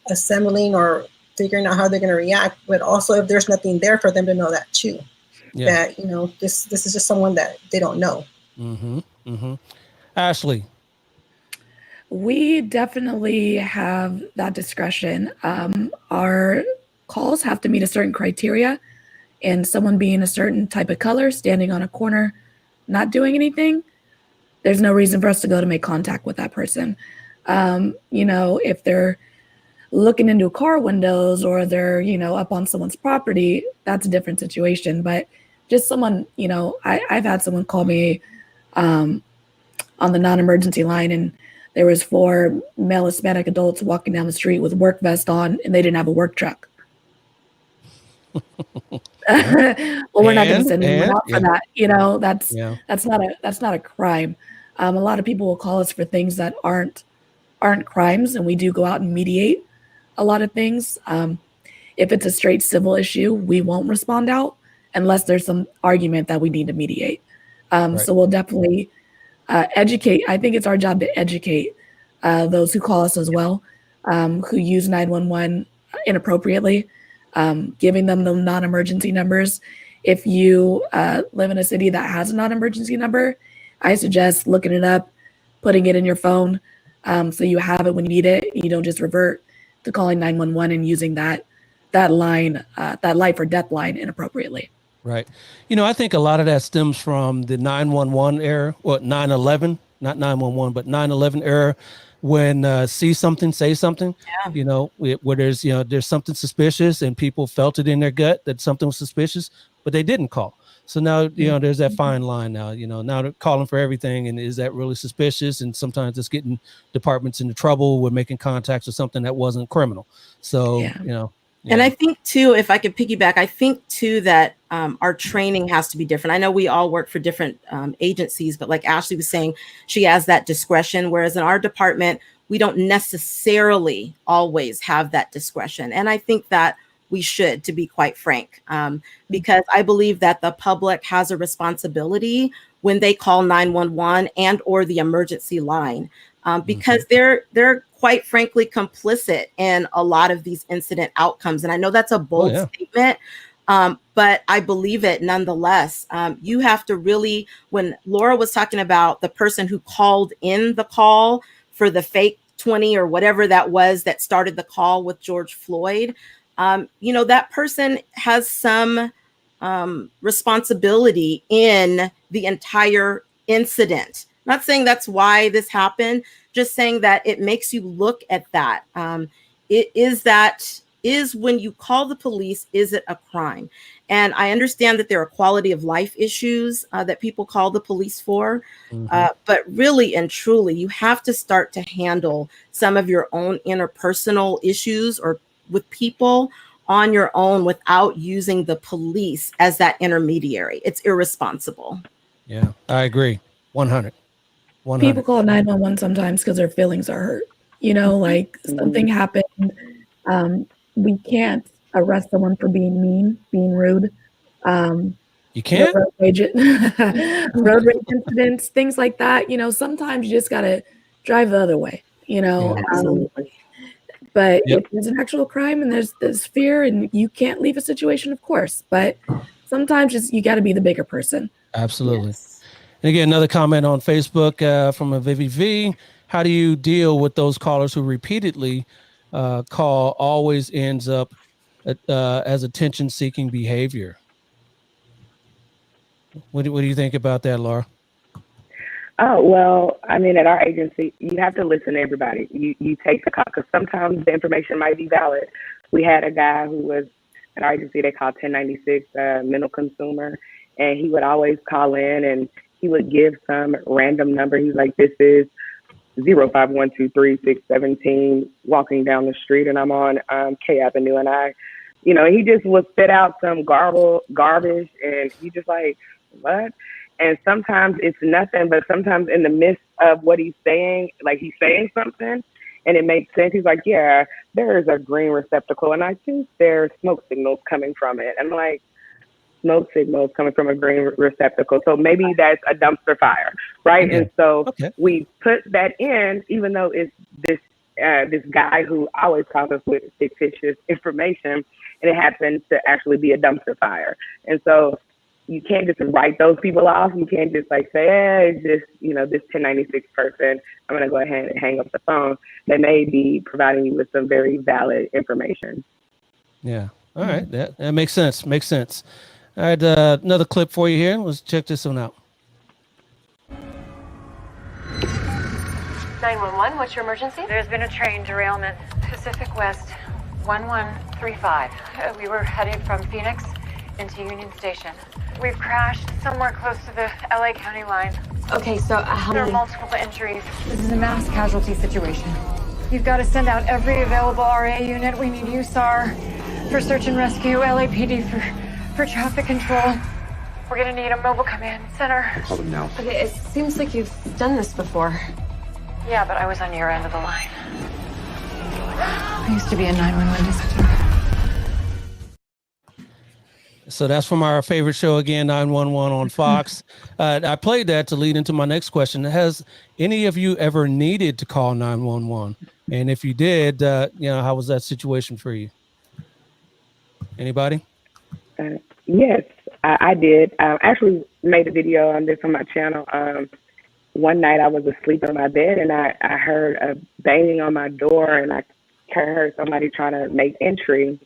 assembling or figuring out how they're going to react. But also if there's nothing there for them to know that too, that, this is just someone that they don't know. Ashley. We definitely have that discretion. Our calls have to meet a certain criteria, and someone being a certain type of color, standing on a corner, not doing anything, there's no reason for us to go to make contact with that person. If they're looking into car windows or they're, up on someone's property, that's a different situation. But just someone, I've had someone call me on the non-emergency line, and there was 4 male Hispanic adults walking down the street with work vest on, and they didn't have a work truck. Well, we're not going to send anyone out for that. That's not a crime. A lot of people will call us for things that aren't crimes, and we do go out and mediate a lot of things. If it's a straight civil issue, we won't respond out unless there's some argument that we need to mediate. So we'll definitely educate. I think it's our job to educate those who call us as well, who use 911 inappropriately, giving them the non-emergency numbers. If you live in a city that has a non-emergency number, I suggest looking it up, putting it in your phone, so you have it when you need it. You don't just revert to calling 911 and using that line, that life or death line inappropriately. Right. I think a lot of that stems from the 911 era, or 9/11, not 911, but 9/11 era, when see something, say something, where there's something suspicious and people felt it in their gut that something was suspicious, but they didn't call. So now, there's that fine line now, now they're calling for everything. And is that really suspicious? And sometimes it's getting departments into trouble with making contacts with something that wasn't criminal. So, And I think too, if I could piggyback, I think too that our training has to be different. I know we all work for different agencies, but like Ashley was saying, she has that discretion. Whereas in our department, we don't necessarily always have that discretion. And I think that we should, to be quite frank, because I believe that the public has a responsibility when they call 911 and or the emergency line, because they're quite frankly complicit in a lot of these incident outcomes. And I know that's a bold statement, but I believe it nonetheless. You have to really, when Laura was talking about the person who called in the call for the fake 20 or whatever that was that started the call with George Floyd, that person has some responsibility in the entire incident. Not saying that's why this happened, just saying that it makes you look at that. Is when you call the police, is it a crime? And I understand that there are quality of life issues that people call the police for, but really and truly, you have to start to handle some of your own interpersonal issues or with people on your own without using the police as that intermediary. It's irresponsible. Yeah, I agree. 100. People call 911 sometimes because their feelings are hurt. Like something happened. We can't arrest someone for being mean, being rude. You can't? Road rage incidents, things like that. Sometimes you just got to drive the other way, Absolutely. But if there's an actual crime and there's fear and you can't leave a situation, of course. But sometimes you got to be the bigger person. Absolutely. Yes. And again, another comment on Facebook from a Vivi V. How do you deal with those callers who repeatedly call always ends up as attention-seeking behavior? What do you think about that, Laura? Oh, well, I mean, at our agency, you have to listen to everybody. You take the call because sometimes the information might be valid. We had a guy who was at our agency, they called 1096 mental consumer, and he would always call in and he would give some random number. He's like, this is 051233617 walking down the street, and I'm on K Avenue, and he just would spit out some garbage, and you just like, what? And sometimes it's nothing, but sometimes in the midst of what he's saying, like he's saying something and it makes sense. He's like, yeah, there is a green receptacle and I think there's smoke signals coming from it. And like, smoke signals coming from a green receptacle. So maybe that's a dumpster fire, right? Okay. And so we put that in, even though it's this guy who always calls us with fictitious information, and it happens to actually be a dumpster fire. And so you can't just write those people off. You can't just like say, it's just, this 1096 person, I'm going to go ahead and hang up the phone. They may be providing you with some very valid information. Yeah. All right. That makes sense. Makes sense. All right. Another clip for you here. Let's check this one out. 911, what's your emergency? There's been a train derailment. Pacific West 1135. We were headed from Phoenix into Union Station. We've crashed somewhere close to the LA County line. Okay, so how There are many? multiple injuries. This is a mass casualty situation. You've got to send out every available RA unit. We need USAR for search and rescue, LAPD for traffic control. We're gonna need a mobile command center. Call them now. Okay, it seems like you've done this before. Yeah, but I was on your end of the line. I used to be a 911 dispatcher. So that's from our favorite show again, 911 on Fox. I played that to lead into my next question. Has any of you ever needed to call 911? And if you did, how was that situation for you? Anybody? Yes, I did. I actually made a video on this on my channel. One night I was asleep in my bed and I heard a banging on my door and I heard somebody trying to make entry.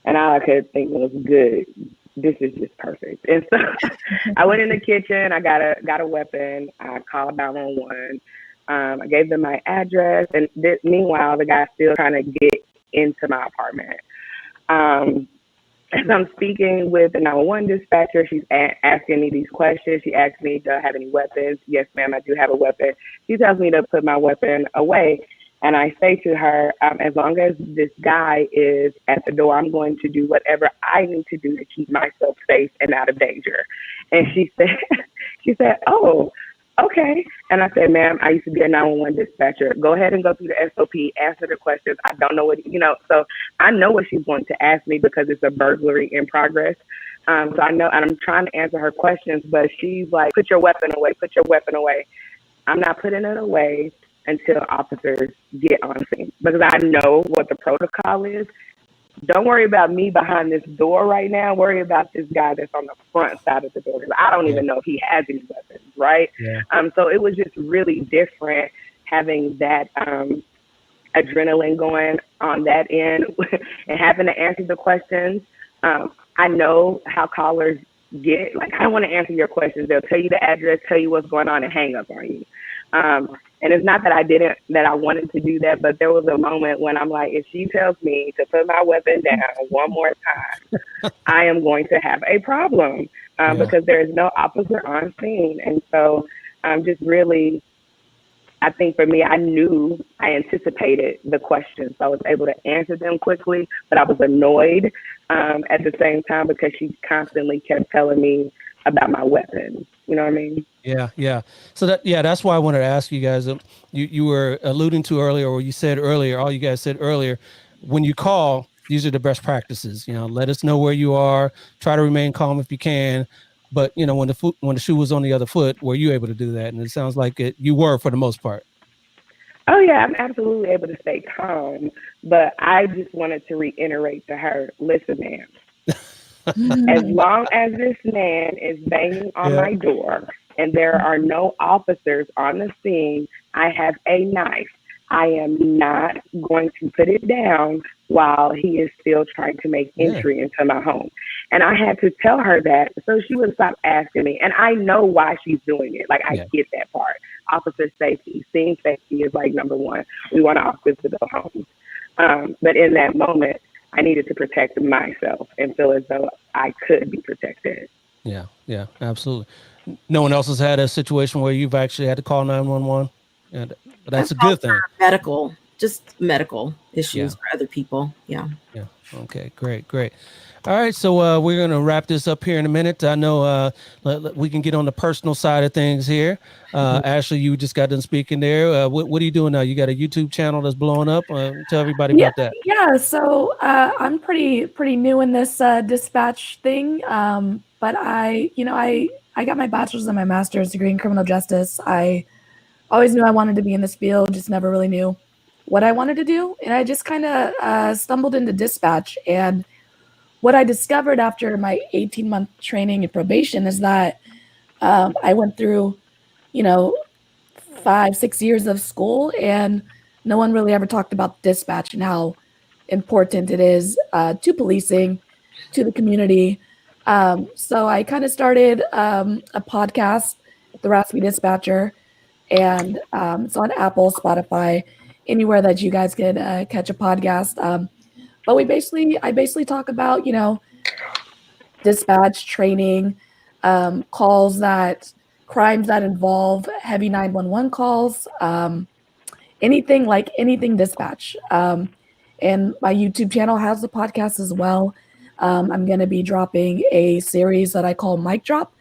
And all I could think was, good, this is just perfect. And so I went in the kitchen, I got a weapon, I called 911, I gave them my address, and meanwhile, the guy's still trying to get into my apartment. As I'm speaking with the 911 dispatcher, she's asking me these questions. She asked me, do I have any weapons? Yes, ma'am, I do have a weapon. She tells me to put my weapon away. And I say to her, as long as this guy is at the door, I'm going to do whatever I need to do to keep myself safe and out of danger. And she said, oh, okay. And I said, ma'am, I used to be a 911 dispatcher. Go ahead and go through the SOP, answer the questions. I don't know what, so I know what she's going to ask me because it's a burglary in progress. So I know, and I'm trying to answer her questions, but she's like, put your weapon away, put your weapon away. I'm not putting it away until officers get on scene because I know what the protocol is. Don't worry about me behind this door right now. Worry about this guy that's on the front side of the door because I don't even know if he has any weapons, right? Yeah. So it was just really different having that adrenaline going on that end and having to answer the questions. I know how callers get, like, I don't want to answer your questions. They'll tell you the address, tell you what's going on, and hang up on you. And it's not that I wanted to do that, but there was a moment when I'm like, if she tells me to put my weapon down one more time, I am going to have a problem because there is no officer on scene. And so just really, I think for me, I anticipated the questions. So I was able to answer them quickly, but I was annoyed at the same time because she constantly kept telling me about my weapon. You know what I mean? Yeah. So that's why I wanted to ask you guys. You were alluding to earlier, or you said earlier, all you guys said earlier, when you call, these are the best practices. Let us know where you are. Try to remain calm if you can. But when the shoe was on the other foot, were you able to do that? And it sounds like you were for the most part. Oh yeah, I'm absolutely able to stay calm. But I just wanted to reiterate to her, listen, ma'am. As long as this man is banging on my door and there are no officers on the scene, I have a knife. I am not going to put it down while he is still trying to make entry into my home. And I had to tell her that so she would stop asking me. And I know why she's doing it. Like, I get that part. Officer safety, scene safety is like number one. We want officers to go home. But in that moment, I needed to protect myself and feel as though I could be protected. Yeah, absolutely. No one else has had a situation where you've actually had to call 911, and that's a good thing. Medical issues for other people. Yeah. Okay, great. All right, so we're going to wrap this up here in a minute. I know we can get on the personal side of things here. Ashley, you just got done speaking there. What are you doing now? You got a YouTube channel that's blowing up? Tell everybody about that. Yeah, so I'm pretty new in this dispatch thing, but I got my bachelor's and my master's degree in criminal justice. I always knew I wanted to be in this field, just never really knew what I wanted to do. And I just kind of stumbled into dispatch. And what I discovered after my 18-month training and probation is that I went through, 5-6 years of school, and no one really ever talked about dispatch and how important it is to policing, to the community. So I kind of started a podcast, The Raspy Dispatcher, and it's on Apple, Spotify, anywhere that you guys could catch a podcast. But I basically talk about, dispatch, training, crimes that involve heavy 911 calls, anything dispatch. And my YouTube channel has a podcast as well. I'm going to be dropping a series that I call Mic Drop,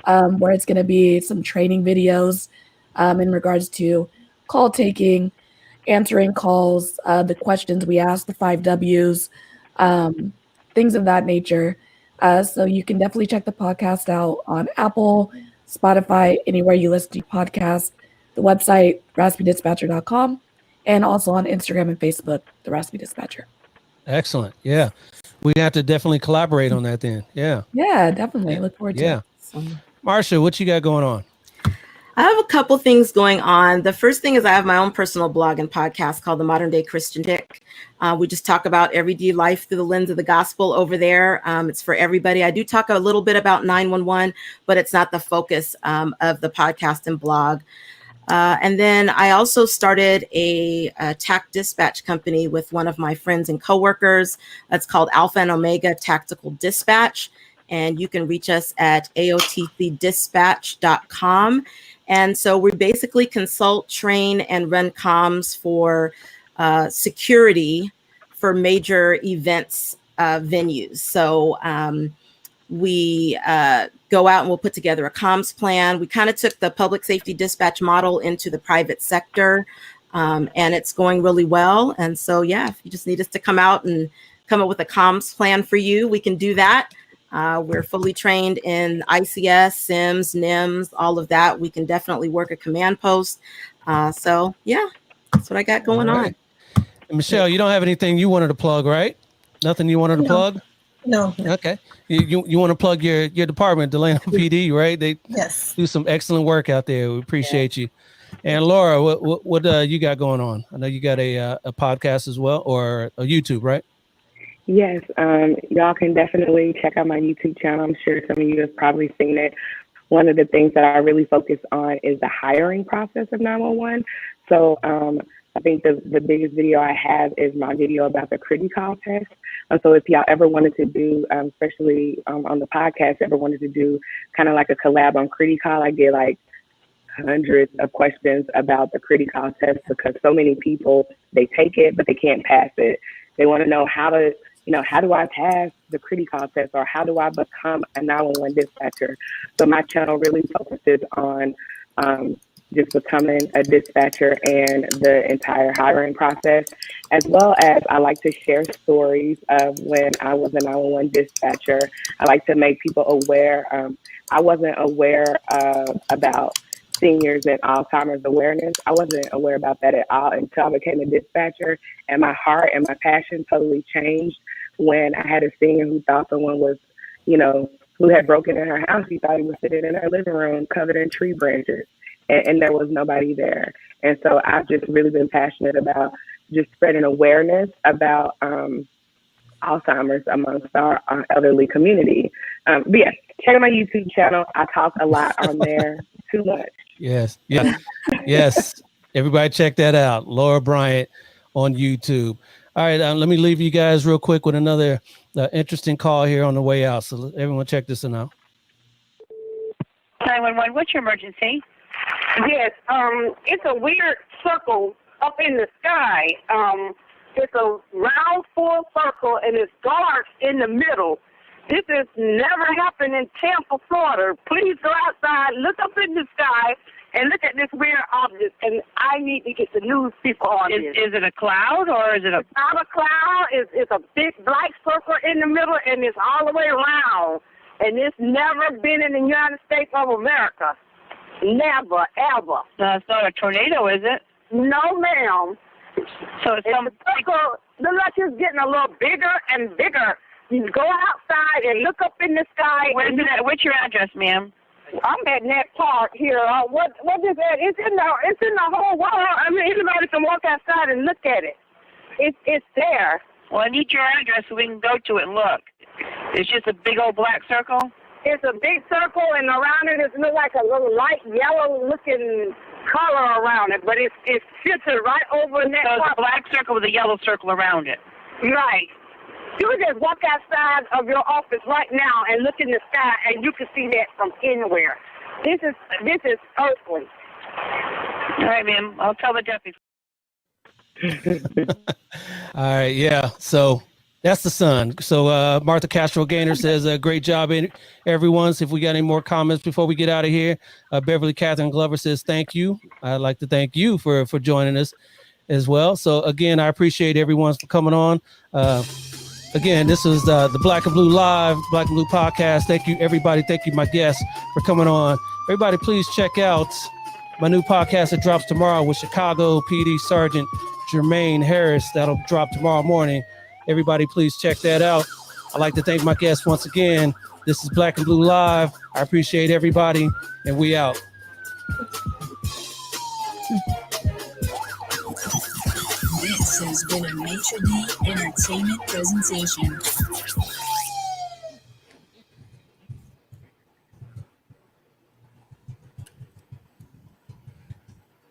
where it's going to be some training videos in regards to call taking, answering calls, the questions we ask, the 5 W's, things of that nature. So you can definitely check the podcast out on Apple, Spotify, anywhere you listen to podcasts, the website, raspydispatcher.com, and also on Instagram and Facebook, The Raspy Dispatcher. Excellent. Yeah. We have to definitely collaborate on that then. Yeah. Yeah, definitely. Look forward to it. Marsha, what you got going on? I have a couple things going on. The first thing is I have my own personal blog and podcast called The Modern Day Christian Dick. We just talk about everyday life through the lens of the gospel over there. It's for everybody. I do talk a little bit about 911, but it's not the focus of the podcast and blog. And then I also started a TAC dispatch company with one of my friends and coworkers. That's called Alpha and Omega Tactical Dispatch. And you can reach us at aotcdispatch.com. And so we basically consult, train, and run comms for security for major events venues. So We go out and we'll put together a comms plan. We kind of took the public safety dispatch model into the private sector, and it's going really well. And so, yeah, if you just need us to come out and come up with a comms plan for you, we can do that. We're fully trained in ICS, SIMS, NIMS, all of that. We can definitely work a command post. So, yeah, that's what I got going on. And Michelle, you don't have anything you wanted to plug, right? Nothing you wanted to plug? No. Okay. You want to plug your department, Delano PD, right? They do some excellent work out there. We appreciate you. And Laura, what you got going on? I know you got a podcast as well, or a YouTube, right? Yes, y'all can definitely check out my YouTube channel. I'm sure some of you have probably seen it. One of the things that I really focus on is the hiring process of 911. So I think the biggest video I have is my video about the Criticall test. So if y'all ever wanted to do, especially on the podcast, ever wanted to do kind of like a collab on Criticall, I get like hundreds of questions about the Criticall test because so many people, they take it, but they can't pass it. They want to know how do I pass the Criticall test, or how do I become a 911 dispatcher? So my channel really focuses on just becoming a dispatcher and the entire hiring process, as well as I like to share stories of when I was a 911 dispatcher. I like to make people aware. I wasn't aware about seniors and Alzheimer's awareness. I wasn't aware about that at all until I became a dispatcher, and my heart and my passion totally changed when I had a senior who thought someone was, who had broken in her house. He thought he was sitting in her living room covered in tree branches, and there was nobody there. And so I've just really been passionate about just spreading awareness about Alzheimer's amongst our elderly community. But yeah, check out my YouTube channel. I talk a lot on there, too much. Yes. Everybody check that out. Laura Bryant on YouTube. All right, let me leave you guys real quick with another interesting call here on the way out. So everyone check this one out. 911, what's your emergency? Yes, it's a weird circle up in the sky. It's a round full circle and it's dark in the middle. This has never happened in Tampa, Florida. Please go outside, look up in the sky, and look at this weird object. And I need to get the news people on this. Is it a cloud or is it a... It's not a cloud. It's a big black circle in the middle, and it's all the way around. And it's never been in the United States of America. Never, ever. It's not a tornado, is it? No, ma'am. So it's some circle. Looks like it's getting a little bigger and bigger. You go outside and look up in the sky. What's your address, ma'am? I'm at Net Park here. What is that? It's in the whole world. I mean, anybody can walk outside and look at it. It's there. Well, I need your address so we can go to it and look. It's just a big old black circle? It's a big circle, and around it looks like a little light yellow-looking color around it, but it's filtered right over Net Park. So it's a black circle with a yellow circle around it. Right. You can just walk outside of your office right now and look in the sky, and you can see that from anywhere. This is earthly. All right, ma'am. I'll tell the deputy. All right, yeah. So that's the sun. So Martha Castro Gaynor says, great job, everyone. So if we got any more comments before we get out of here, Beverly Catherine Glover says, thank you. I'd like to thank you for joining us as well. So again, I appreciate everyone for coming on. Again, this is the Black and Blue Live, Black and Blue podcast. Thank you, everybody. Thank you, my guests, for coming on. Everybody, please check out my new podcast that drops tomorrow with Chicago PD Sergeant Jermaine Harris. That'll drop tomorrow morning. Everybody, please check that out. I'd like to thank my guests once again. This is Black and Blue Live. I appreciate everybody, and we out. This has been a Maitre D Entertainment presentation.